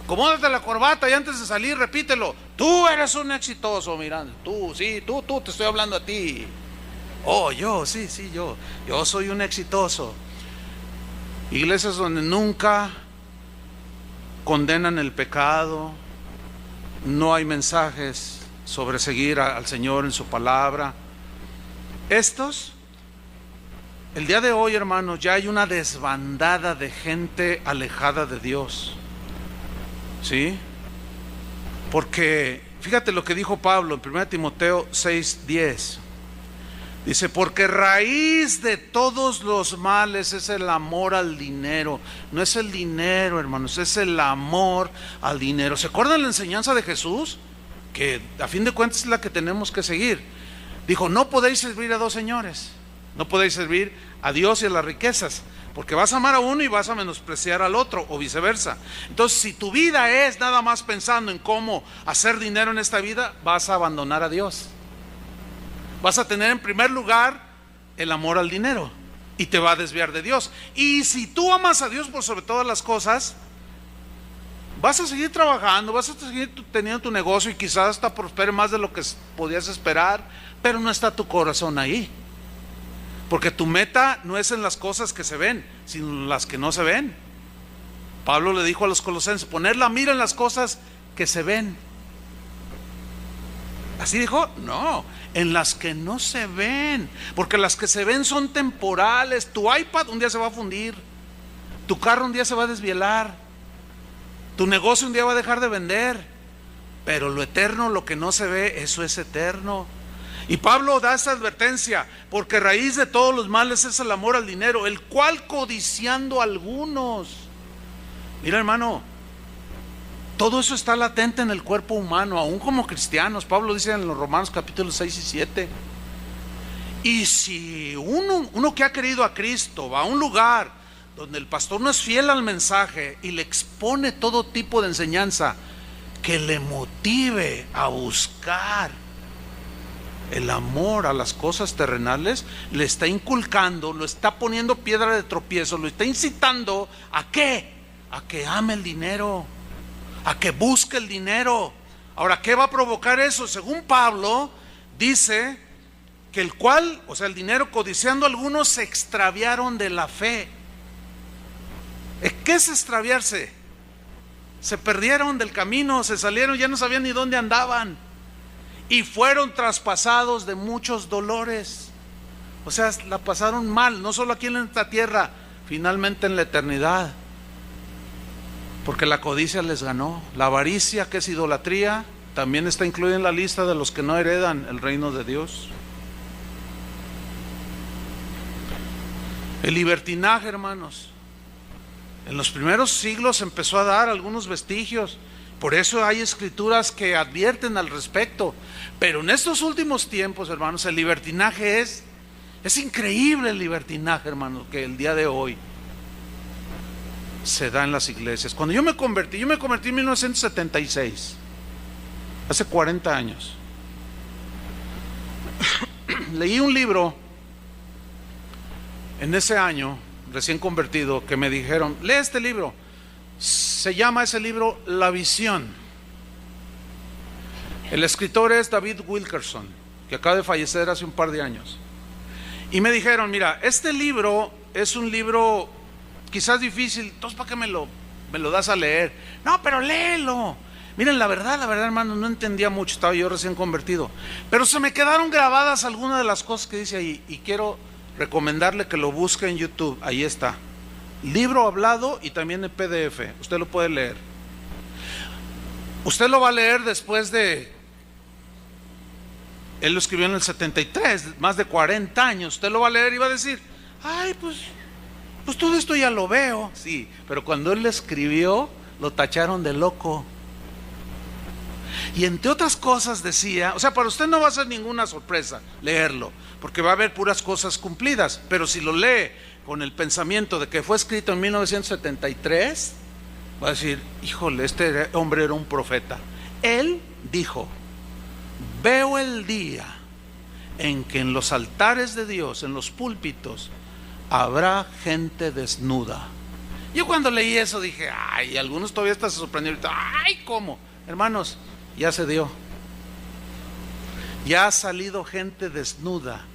Acomódate la corbata y antes de salir repítelo, Tú eres un exitoso, Miranda. Tú, sí, tú, te estoy hablando a ti. Oh, yo, sí, yo soy un exitoso. Iglesias donde nunca condenan el pecado, no hay mensajes sobre seguir al Señor en su palabra. Estos, el día de hoy, hermanos, ya hay una desbandada de gente alejada de Dios. ¿Sí? Porque, fíjate lo que dijo Pablo en 1 Timoteo 6:10. Dice, porque raíz de todos los males es el amor al dinero. No es el dinero, hermanos, es el amor al dinero. ¿Se acuerdan la enseñanza de Jesús? Que a fin de cuentas es la que tenemos que seguir. Dijo, no podéis servir a dos señores. No podéis servir a Dios y a las riquezas, porque vas a amar a uno y vas a menospreciar al otro, o viceversa. Entonces, si tu vida es nada más pensando en cómo hacer dinero en esta vida, vas a abandonar a Dios. Vas a tener en primer lugar el amor al dinero y te va a desviar de Dios. Y si tú amas a Dios por sobre todas las cosas, vas a seguir trabajando, vas a seguir teniendo tu negocio y quizás hasta prospere más de lo que podías esperar, pero no está tu corazón ahí. Porque tu meta no es en las cosas que se ven, sino en las que no se ven. Pablo le dijo a los colosenses, poner la mira en las cosas que se ven. ¿Así dijo? No, en las que no se ven. Porque las que se ven son temporales. Tu iPad un día se va a fundir, tu carro un día se va a desvielar, tu negocio un día va a dejar de vender. Pero lo eterno, lo que no se ve, eso es eterno. Y Pablo da esta advertencia, porque raíz de todos los males es el amor al dinero, el cual codiciando algunos. Mira, hermano, todo eso está latente en el cuerpo humano, aún como cristianos. Pablo dice en los Romanos capítulos 6 y 7. Y si uno que ha querido a Cristo va a un lugar donde el pastor no es fiel al mensaje y le expone todo tipo de enseñanza que le motive a buscar el amor a las cosas terrenales, le está inculcando, lo está poniendo piedra de tropiezo, lo está incitando ¿a qué? A que ame el dinero, a que busque el dinero. Ahora, ¿qué va a provocar eso? Según Pablo, dice que el cual, o sea, el dinero codiciando algunos, se extraviaron de la fe. ¿Qué es extraviarse? Se perdieron del camino, se salieron, ya no sabían ni dónde andaban. Y fueron traspasados de muchos dolores. O sea, la pasaron mal, no solo aquí en esta tierra, finalmente en la eternidad. Porque la codicia les ganó. La avaricia, que es idolatría, también está incluida en la lista de los que no heredan el reino de Dios. El libertinaje, hermanos, en los primeros siglos empezó a dar algunos vestigios. Por eso hay escrituras que advierten al respecto. Pero en estos últimos tiempos, hermanos, el libertinaje es increíble, el libertinaje, hermanos, que el día de hoy se da en las iglesias. Cuando yo me convertí en 1976, hace 40 años. Leí un libro en ese año, recién convertido, que me dijeron, lee este libro. Se llama ese libro La Visión. El escritor es David Wilkerson, que acaba de fallecer hace un par de años. Y me dijeron, mira, este libro es un libro quizás difícil, entonces ¿para qué me lo das a leer? No, pero léelo. Miren, la verdad, hermano, no entendía mucho, estaba yo recién convertido, pero se me quedaron grabadas algunas de las cosas que dice ahí, y quiero recomendarle que lo busque en YouTube. Ahí está, libro hablado y también en PDF, usted lo puede leer. Usted lo va a leer después de, él lo escribió en el 73, más de 40 años. Usted lo va a leer y va a decir, ay, pues todo esto ya lo veo. Sí, pero cuando él lo escribió, lo tacharon de loco. Y entre otras cosas decía, o sea, para usted no va a ser ninguna sorpresa leerlo, porque va a haber puras cosas cumplidas. Pero si lo lee con el pensamiento de que fue escrito en 1973, va a decir, híjole, este hombre era un profeta. Él dijo, veo el día en que en los altares de Dios, en los púlpitos, habrá gente desnuda. Yo cuando leí eso dije, ay, algunos todavía están sorprendidos. Ay, ¿cómo? Hermanos, ya se dio. Ya ha salido gente desnuda.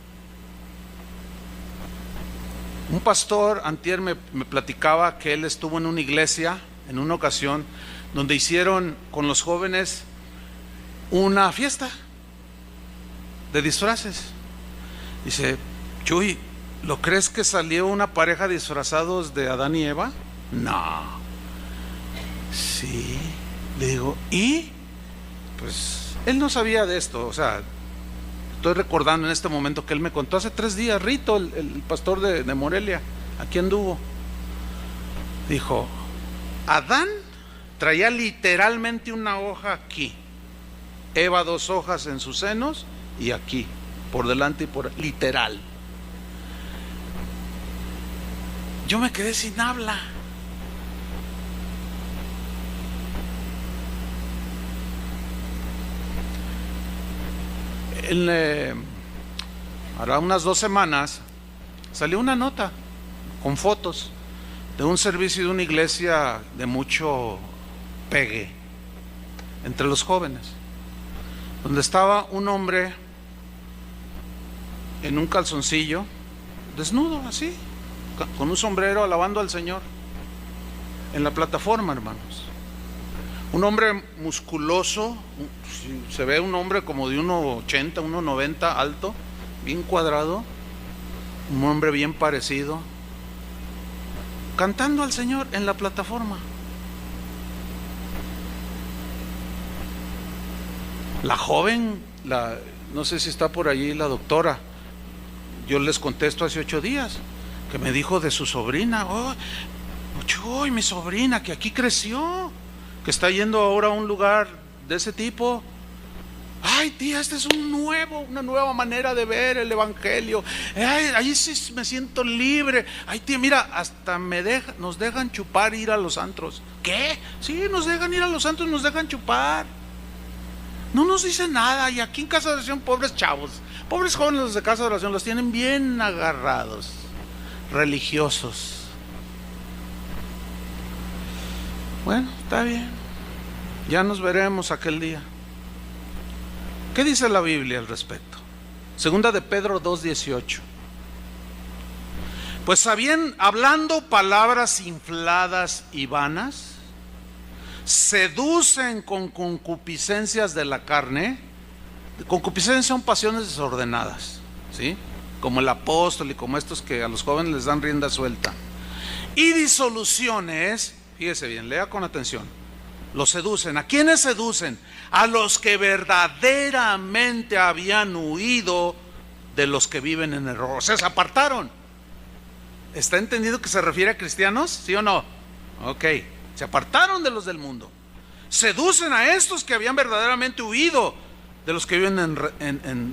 Un pastor antier me platicaba que él estuvo en una iglesia en una ocasión donde hicieron con los jóvenes una fiesta de disfraces. Dice: Chuy, ¿lo crees que salió una pareja disfrazados de Adán y Eva? No. Sí. Le digo, ¿y? Pues él no sabía de esto. O sea, estoy recordando en este momento que él me contó hace 3 días. Rito, el pastor de Morelia, aquí anduvo. Dijo: Adán traía literalmente una hoja aquí, Eva 2 hojas en sus senos y aquí, por delante y por literal. Yo me quedé sin habla. Ahora unas 2 semanas salió una nota con fotos de un servicio de una iglesia de mucho pegue entre los jóvenes, donde estaba un hombre en un calzoncillo, desnudo así, con un sombrero, alabando al Señor en la plataforma, hermanos. Un hombre musculoso, se ve un hombre como de 1,80, 1,90 alto, bien cuadrado, un hombre bien parecido, cantando al Señor en la plataforma. La joven, no sé si está por allí la doctora, yo les contesto hace 8 días, que me dijo de su sobrina: oh, mi sobrina que aquí creció, que está yendo ahora a un lugar de ese tipo. Ay, tía, esta es una nueva manera de ver el evangelio. Ay, ahí sí me siento libre. Ay, tía, mira, hasta nos dejan chupar, ir a los antros. ¿Qué? Sí, nos dejan ir a los antros, nos dejan chupar. No nos dicen nada. Y aquí en Casa de Oración, pobres chavos, pobres jóvenes los de Casa de Oración, los tienen bien agarrados, religiosos. Bueno, está bien, ya nos veremos aquel día. ¿Qué dice la Biblia al respecto? Segunda de Pedro 2:18. Pues hablando palabras infladas y vanas, seducen con concupiscencias de la carne. Concupiscencias son pasiones desordenadas, ¿sí? Como el apóstol y como estos que a los jóvenes les dan rienda suelta. Y disoluciones, fíjese bien, lea con atención. Los seducen. ¿A quiénes seducen? A los que verdaderamente habían huido de los que viven en error. O sea, se apartaron. ¿Está entendido que se refiere a cristianos? ¿Sí o no? Ok, se apartaron de los del mundo. Seducen a estos que habían verdaderamente huido de los que viven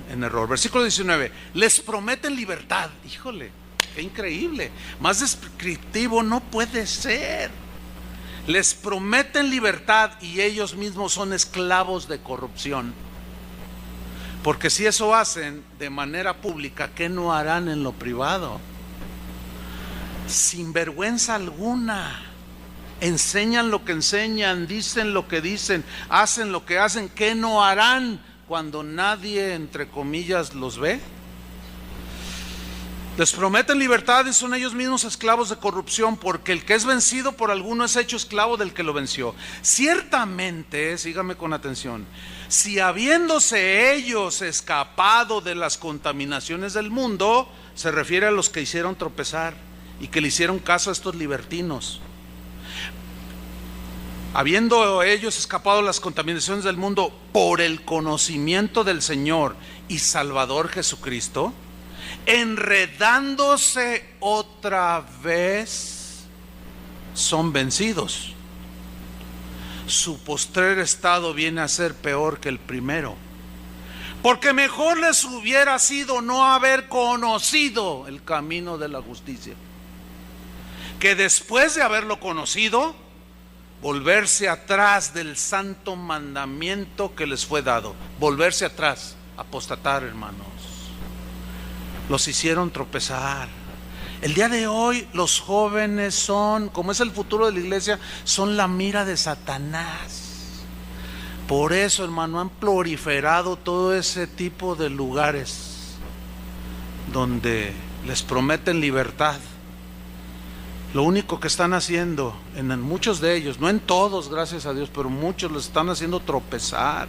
en error. Versículo 19. Les prometen libertad. Híjole, qué increíble. Más descriptivo no puede ser. Les prometen libertad y ellos mismos son esclavos de corrupción. Porque si eso hacen de manera pública, ¿qué no harán en lo privado? Sin vergüenza alguna. Enseñan lo que enseñan, dicen lo que dicen, hacen lo que hacen. ¿Qué no harán cuando nadie, entre comillas, los ve? Les prometen libertad y son ellos mismos esclavos de corrupción, porque el que es vencido por alguno es hecho esclavo del que lo venció. Ciertamente, sígame con atención, si habiéndose ellos escapado de las contaminaciones del mundo, se refiere a los que hicieron tropezar y que le hicieron caso a estos libertinos. Habiendo ellos escapado de las contaminaciones del mundo por el conocimiento del Señor y Salvador Jesucristo, enredándose otra vez, son vencidos. Su postrer estado viene a ser peor que el primero, porque mejor les hubiera sido no haber conocido el camino de la justicia, que después de haberlo conocido, volverse atrás del santo mandamiento que les fue dado. Volverse atrás, apostatar, hermanos. Los hicieron tropezar. El día de hoy los jóvenes son, como es el futuro de la iglesia, son la mira de Satanás. Por eso, hermano, han proliferado todo ese tipo de lugares donde les prometen libertad. Lo único que están haciendo en muchos de ellos, no en todos, gracias a Dios, pero muchos los están haciendo tropezar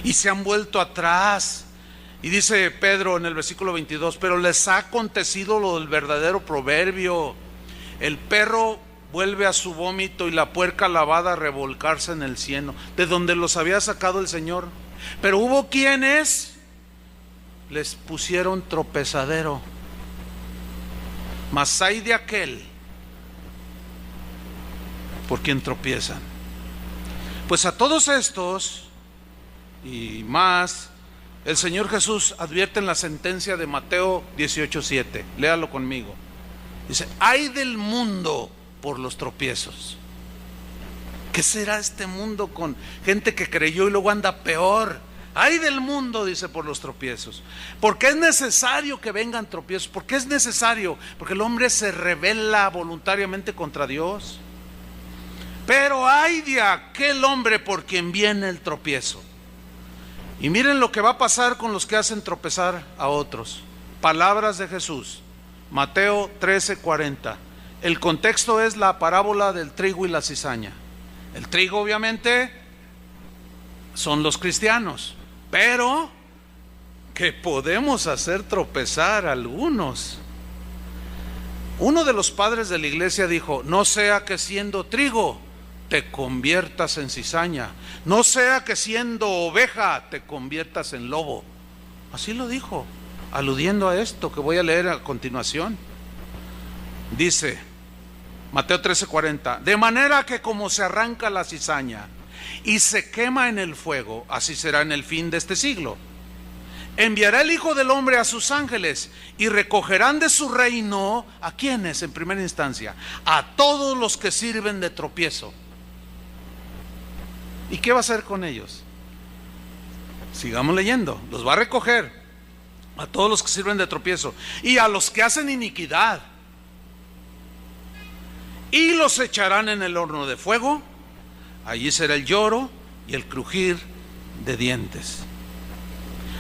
y se han vuelto atrás. Y dice Pedro en el versículo 22, pero les ha acontecido lo del verdadero proverbio: el perro vuelve a su vómito y la puerca lavada a revolcarse en el cieno, de donde los había sacado el Señor. Pero hubo quienes les pusieron tropezadero. Mas hay de aquel por quien tropiezan. Pues a todos estos y más, el Señor Jesús advierte en la sentencia de Mateo 18:7. Léalo conmigo. Dice: ay del mundo por los tropiezos. ¿Qué será este mundo con gente que creyó y luego anda peor? Ay del mundo, dice, por los tropiezos. Porque es necesario que vengan tropiezos. ¿Por qué es necesario? Porque el hombre se rebela voluntariamente contra Dios. Pero ay de aquel hombre por quien viene el tropiezo. Y miren lo que va a pasar con los que hacen tropezar a otros. Palabras de Jesús, Mateo 13:40. El contexto es la parábola del trigo y la cizaña. El trigo, obviamente, son los cristianos, pero que podemos hacer tropezar a algunos. Uno de los padres de la iglesia dijo: no sea que siendo trigo te conviertas en cizaña, no sea que siendo oveja te conviertas en lobo. Así lo dijo, aludiendo a esto que voy a leer a continuación. Dice Mateo 13:40: de manera que como se arranca la cizaña y se quema en el fuego, así será en el fin de este siglo. Enviará el Hijo del Hombre a sus ángeles y recogerán de su reino, ¿a quiénes en primera instancia? A todos los que sirven de tropiezo. ¿Y qué va a hacer con ellos? Sigamos leyendo. Los va a recoger a todos los que sirven de tropiezo y a los que hacen iniquidad, y los echarán en el horno de fuego. Allí será el lloro y el crujir de dientes.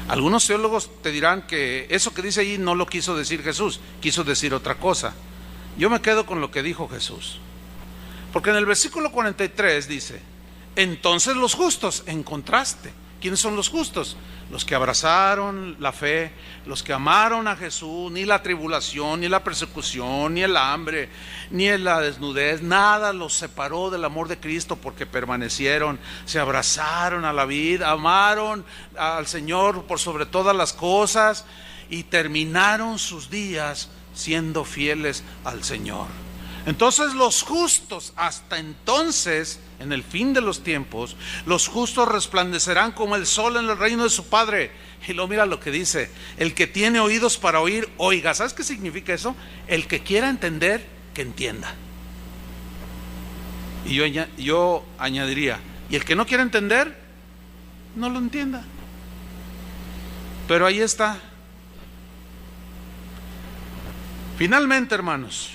Algunos teólogos te dirán que eso que dice allí no lo quiso decir Jesús, quiso decir otra cosa. Yo me quedo con lo que dijo Jesús, porque en el versículo 43 dice: entonces los justos, en contraste, ¿quiénes son los justos? Los que abrazaron la fe, los que amaron a Jesús. Ni la tribulación, ni la persecución, ni el hambre, ni la desnudez, nada los separó del amor de Cristo, porque permanecieron, se abrazaron a la vida, amaron al Señor por sobre todas las cosas y terminaron sus días siendo fieles al Señor. Entonces los justos, hasta entonces, en el fin de los tiempos, los justos resplandecerán como el sol en el reino de su Padre. Y luego mira lo que dice: el que tiene oídos para oír, oiga. ¿Sabes qué significa eso? El que quiera entender, que entienda. Y yo añadiría: y el que no quiera entender, no lo entienda. Pero ahí está. Finalmente, hermanos,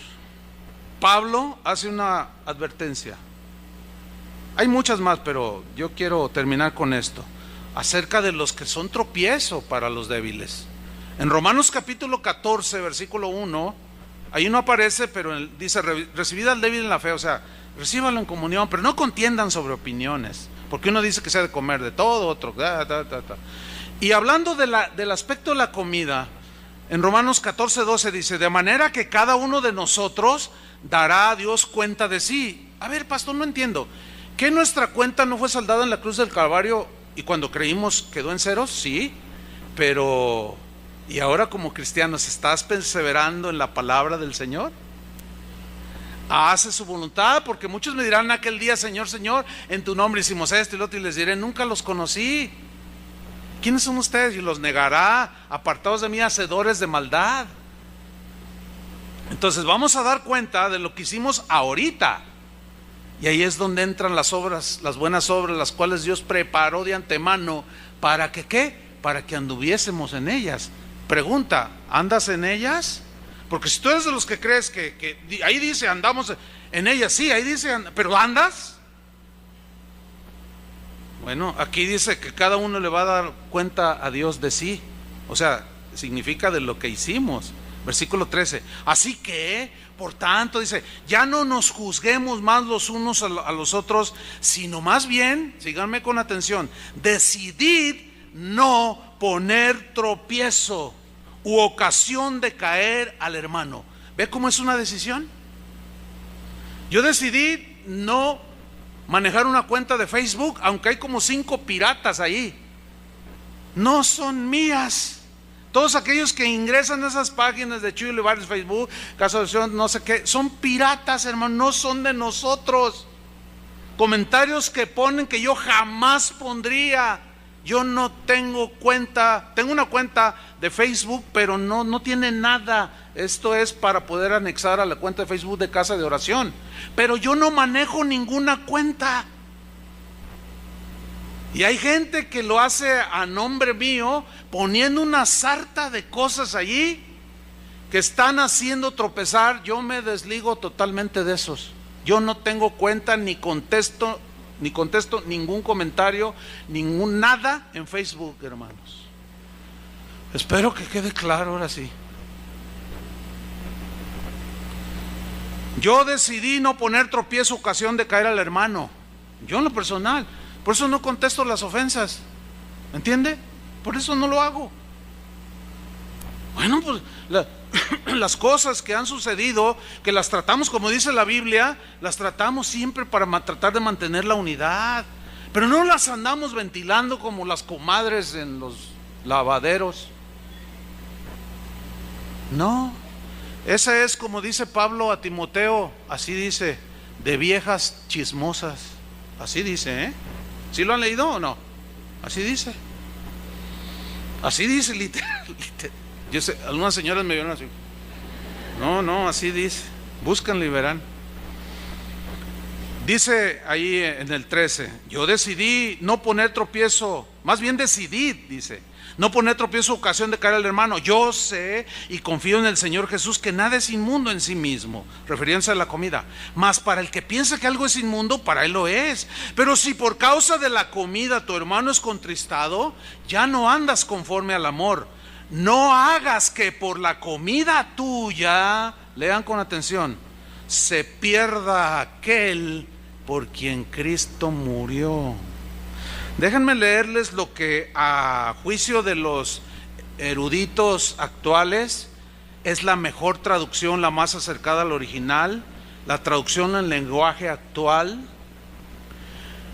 Pablo hace una advertencia. Hay muchas más, pero yo quiero terminar con esto, acerca de los que son tropiezo para los débiles. En Romanos capítulo 14, versículo 1, ahí no aparece, pero dice: recibid al débil en la fe. O sea, recíbanlo en comunión, pero no contiendan sobre opiniones, porque uno dice que se ha de comer de todo, otro Y hablando del aspecto de la comida, en Romanos 14, 12 dice: de manera que cada uno de nosotros dará a Dios cuenta de sí. A ver, pastor, no entiendo. ¿Que nuestra cuenta no fue saldada en la cruz del Calvario y cuando creímos quedó en ceros? Sí, pero ¿y ahora como cristianos estás perseverando en la palabra del Señor? ¿Haces su voluntad? Porque muchos me dirán aquel día: Señor, Señor, en tu nombre hicimos esto y lo otro, y les diré: nunca los conocí. ¿Quiénes son ustedes? Y los negará: apartados de mí, hacedores de maldad. Entonces vamos a dar cuenta de lo que hicimos ahorita. Y ahí es donde entran las obras, las buenas obras, las cuales Dios preparó de antemano. ¿Para que qué? Para que anduviésemos en ellas. Pregunta: ¿andas en ellas? Porque si tú eres de los que crees que ahí dice andamos en ellas, sí, ahí dice, pero ¿andas? Bueno, aquí dice que cada uno le va a dar cuenta a Dios de sí. O sea, significa de lo que hicimos. Versículo 13. Así que, por tanto, dice, ya no nos juzguemos más los unos a los otros, sino más bien, síganme con atención, decidid no poner tropiezo u ocasión de caer al hermano. ¿Ve cómo es una decisión? Yo decidí no manejar una cuenta de Facebook, aunque hay como 5 piratas ahí. No son mías. Todos aquellos que ingresan a esas páginas de Chuy Olivares, Facebook, Casa de Oración, no sé qué, son piratas, hermano, no son de nosotros. Comentarios que ponen que yo jamás pondría. Yo no tengo cuenta, tengo una cuenta de Facebook, pero no tiene nada. Esto es para poder anexar a la cuenta de Facebook de Casa de Oración. Pero yo no manejo ninguna cuenta. Y hay gente que lo hace a nombre mío, poniendo una sarta de cosas allí que están haciendo tropezar. Yo me desligo totalmente de esos. Yo no tengo cuenta, ni contesto ningún comentario, ningún nada en Facebook, hermanos. Espero que quede claro ahora sí. Yo decidí no poner tropiezo ocasión de caer al hermano. Yo en lo personal. Por eso no contesto las ofensas. ¿Entiende? Por eso no lo hago. Bueno, pues las cosas que han sucedido, que las tratamos, como dice la Biblia, las tratamos siempre para tratar de mantener la unidad. Pero no las andamos ventilando como las comadres en los lavaderos. No. Esa es, como dice Pablo a Timoteo, así dice, de viejas chismosas. Así dice, ¿eh? ¿Sí lo han leído o no? Así dice. Así dice, literal. Yo sé, algunas señoras me vieron así. No, así dice. Búscanlo y verán. Dice ahí en el 13, yo decidí no poner tropiezo, más bien decidí, dice, no poner tropiezo ocasión de caer al hermano. Yo sé y confío en el Señor Jesús que nada es inmundo en sí mismo, refiriéndose a la comida. Mas para el que piensa que algo es inmundo, para él lo es. Pero si por causa de la comida tu hermano es contristado, ya no andas conforme al amor. No hagas que por la comida tuya, lean con atención, se pierda aquel por quien Cristo murió. Déjenme leerles lo que a juicio de los eruditos actuales es la mejor traducción, la más acercada al original. La traducción en lenguaje actual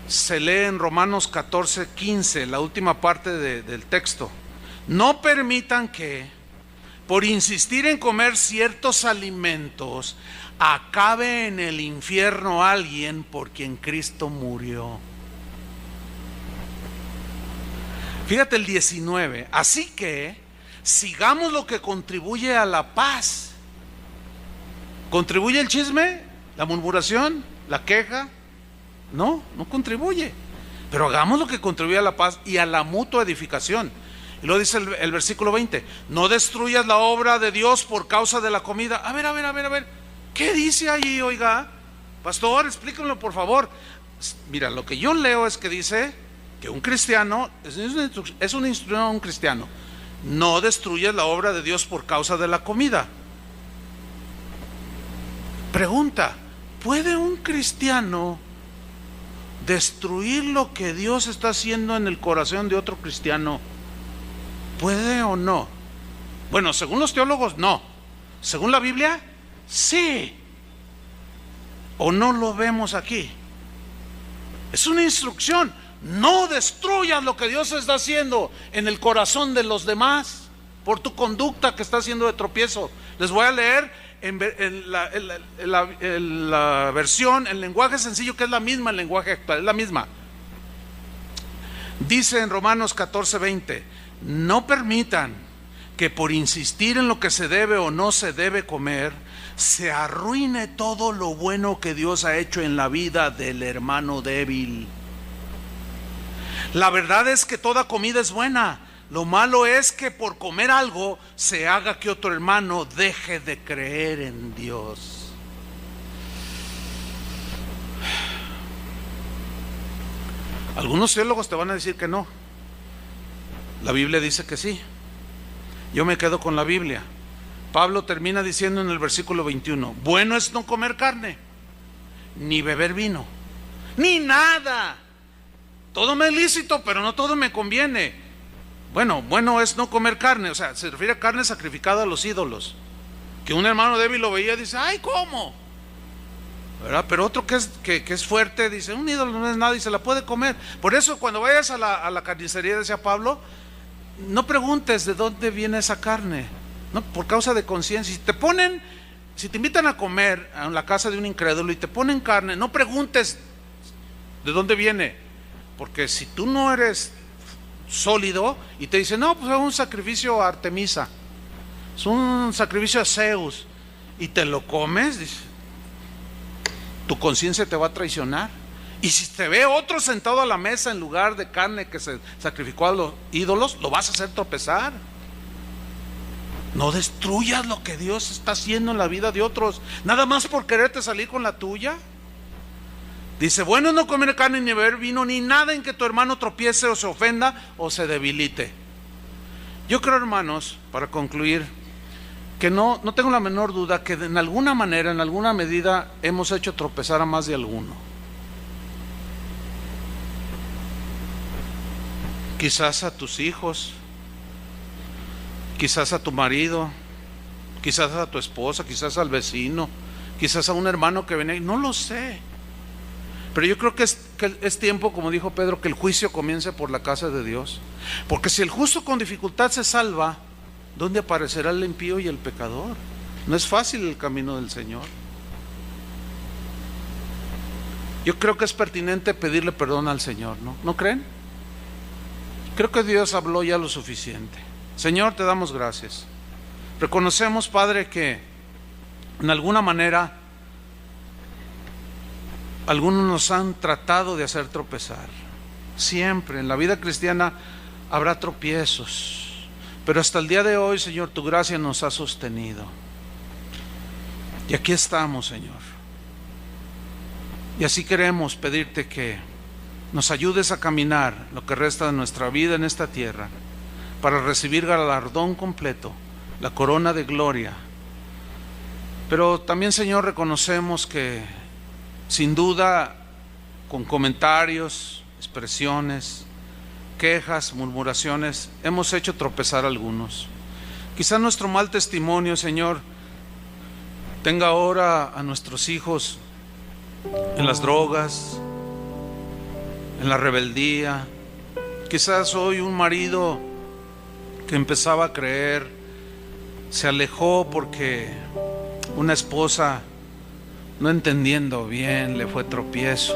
se lee en Romanos 14:15, la última parte del texto. No permitan que, por insistir en comer ciertos alimentos, acabe en el infierno alguien por quien Cristo murió. Fíjate el 19. Así que sigamos lo que contribuye a la paz. ¿Contribuye el chisme? ¿La murmuración? ¿La queja? No contribuye. Pero hagamos lo que contribuye a la paz y a la mutua edificación. Y luego dice el versículo 20, no destruyas la obra de Dios por causa de la comida. A ver, ¿qué dice allí, oiga? Pastor, explíquenlo por favor. Mira, lo que yo leo es que dice que un cristiano, es una instrucción a un cristiano, no destruyas la obra de Dios por causa de la comida. Pregunta, ¿puede un cristiano destruir lo que Dios está haciendo en el corazón de otro cristiano? ¿Puede o no? Bueno, según los teólogos, no. Según la Biblia, sí. ¿O no lo vemos aquí? Es una instrucción. No destruyas lo que Dios está haciendo en el corazón de los demás por tu conducta que está haciendo de tropiezo. Les voy a leer en la versión, el lenguaje sencillo, que es la misma, el lenguaje actual, es la misma. Dice en Romanos 14:20, no permitan que por insistir en lo que se debe o no se debe comer, se arruine todo lo bueno que Dios ha hecho en la vida del hermano débil. La verdad es que toda comida es buena. Lo malo es que por comer algo se haga que otro hermano deje de creer en Dios. Algunos teólogos te van a decir que no. La Biblia dice que sí. Yo me quedo con la Biblia. Pablo termina diciendo en el versículo 21: bueno es no comer carne, ni beber vino, ni nada. Todo me es lícito, pero no todo me conviene. Bueno es no comer carne, o sea, se refiere a carne sacrificada a los ídolos. Que un hermano débil lo veía y dice: ay, ¿cómo? ¿Verdad? Pero otro que es fuerte dice: un ídolo no es nada y se la puede comer. Por eso cuando vayas a la carnicería, decía Pablo, no preguntes de dónde viene esa carne, no, por causa de conciencia. Si te invitan a comer a la casa de un incrédulo y te ponen carne, no preguntes de dónde viene, porque si tú no eres sólido y te dicen: no, pues es un sacrificio a Artemisa, es un sacrificio a Zeus, y te lo comes, dice, tu conciencia te va a traicionar. Y si te ve otro sentado a la mesa en lugar de carne que se sacrificó a los ídolos, lo vas a hacer tropezar. No destruyas lo que Dios está haciendo en la vida de otros, nada más por quererte salir con la tuya. Dice: bueno es no comer carne, ni beber vino, ni nada en que tu hermano tropiece o se ofenda o se debilite. Yo creo, hermanos, para concluir, que no tengo la menor duda que en alguna manera, en alguna medida, hemos hecho tropezar a más de alguno. Quizás a tus hijos, quizás a tu marido, quizás a tu esposa, quizás al vecino, quizás a un hermano que viene, no lo sé. Pero yo creo que es tiempo, como dijo Pedro, que el juicio comience por la casa de Dios. Porque si el justo con dificultad se salva, ¿dónde aparecerá el impío y el pecador? No es fácil el camino del Señor. Yo creo que es pertinente pedirle perdón al Señor, ¿no creen? Creo que Dios habló ya lo suficiente. Señor, te damos gracias. Reconocemos, Padre, que en alguna manera algunos nos han tratado de hacer tropezar. Siempre en la vida cristiana habrá tropiezos, pero hasta el día de hoy, Señor, tu gracia nos ha sostenido. Y aquí estamos, Señor. Y así queremos pedirte que nos ayudes a caminar lo que resta de nuestra vida en esta tierra, para recibir galardón completo, la corona de gloria. Pero también, Señor, reconocemos que sin duda, con comentarios, expresiones, quejas, murmuraciones, hemos hecho tropezar a algunos. Quizá nuestro mal testimonio, Señor, tenga ahora a nuestros hijos en las drogas, en la rebeldía. Quizás hoy un marido que empezaba a creer se alejó porque una esposa, no entendiendo bien, le fue tropiezo,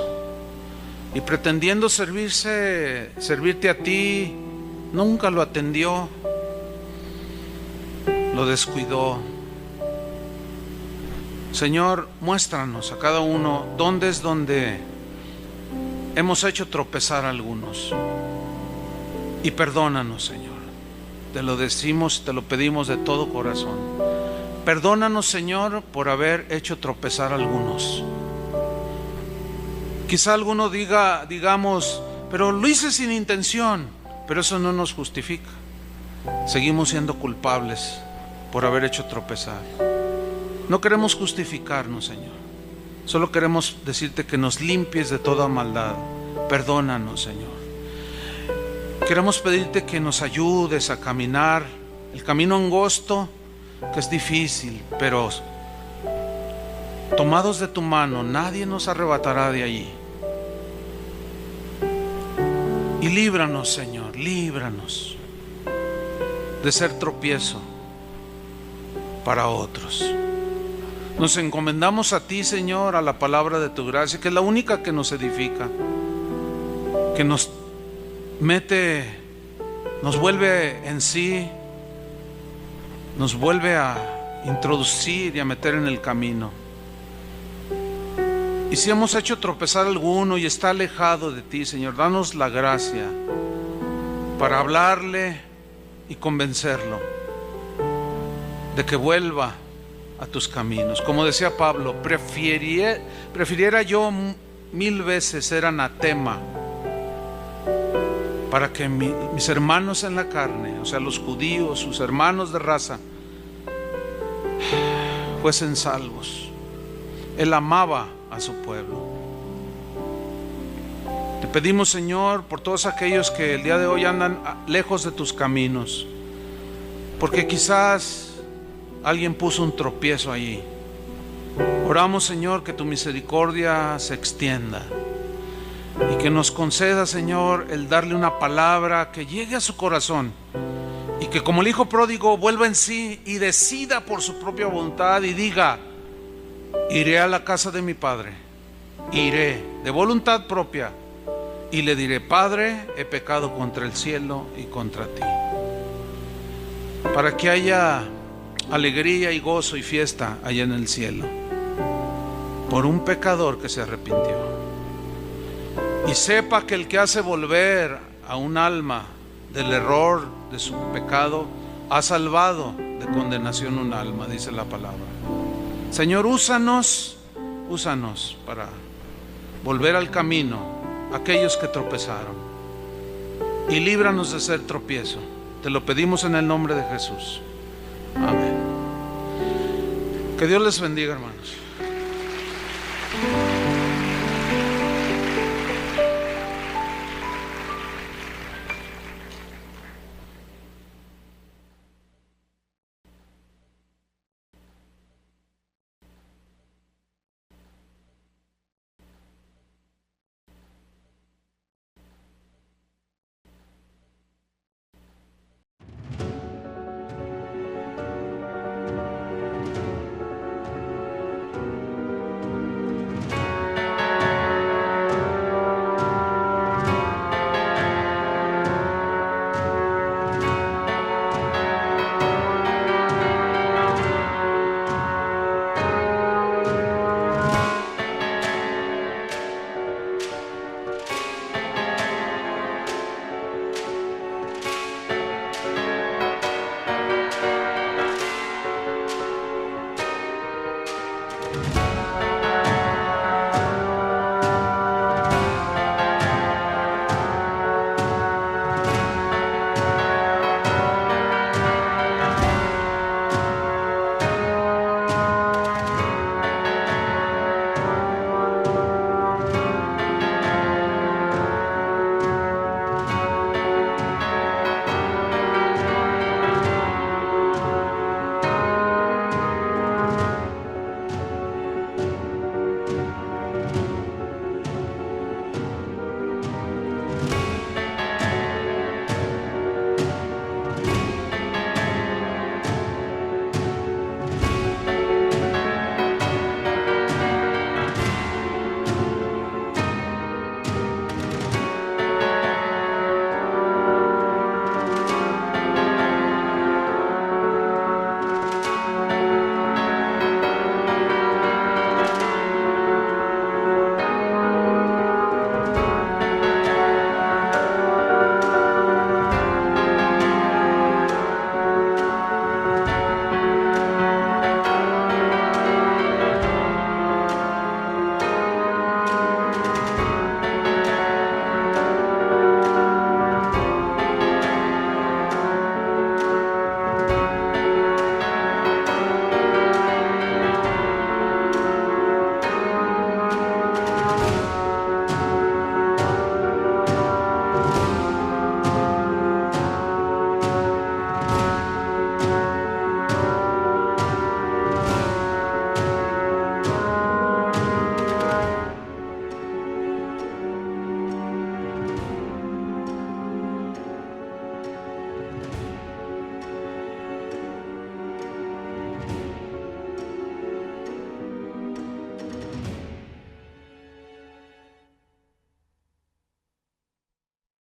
y pretendiendo servirte a ti, nunca lo atendió, lo descuidó. Señor, muéstranos a cada uno dónde es donde hemos hecho tropezar a algunos, y perdónanos, Señor. Te lo decimos, te lo pedimos de todo corazón. Perdónanos, Señor, por haber hecho tropezar a algunos. Quizá alguno digamos, pero lo hice sin intención, pero eso no nos justifica. Seguimos siendo culpables por haber hecho tropezar. No queremos justificarnos, Señor. Solo queremos decirte que nos limpies de toda maldad. Perdónanos, Señor. Queremos pedirte que nos ayudes a caminar el camino angosto, que es difícil, pero tomados de tu mano, nadie nos arrebatará de allí. Y líbranos, Señor, líbranos de ser tropiezo para otros. Nos encomendamos a ti, Señor, a la palabra de tu gracia, que es la única que nos edifica, que nos mete, nos vuelve en sí, nos vuelve a introducir y a meter en el camino. Y si hemos hecho tropezar a alguno y está alejado de ti, Señor, danos la gracia para hablarle y convencerlo de que vuelva a tus caminos. Como decía Pablo, prefiriera yo 1000 veces ser anatema para que mis hermanos en la carne, o sea, los judíos, sus hermanos de raza, fuesen salvos. Él amaba a su pueblo. Te pedimos, Señor, por todos aquellos que el día de hoy andan lejos de tus caminos, porque quizás alguien puso un tropiezo allí. Oramos, Señor, que tu misericordia se extienda y que nos conceda, Señor, el darle una palabra que llegue a su corazón, y que como el hijo pródigo vuelva en sí y decida por su propia voluntad y diga: iré a la casa de mi padre, iré de voluntad propia y le diré: Padre, he pecado contra el cielo y contra ti. Para que haya alegría y gozo y fiesta allá en el cielo por un pecador que se arrepintió, y sepa que el que hace volver a un alma del error de su pecado ha salvado de condenación un alma, dice la palabra. Señor, úsanos para volver al camino aquellos que tropezaron, y líbranos de ser tropiezo. Te lo pedimos en el nombre de Jesús. Amén. Que Dios les bendiga, hermanos.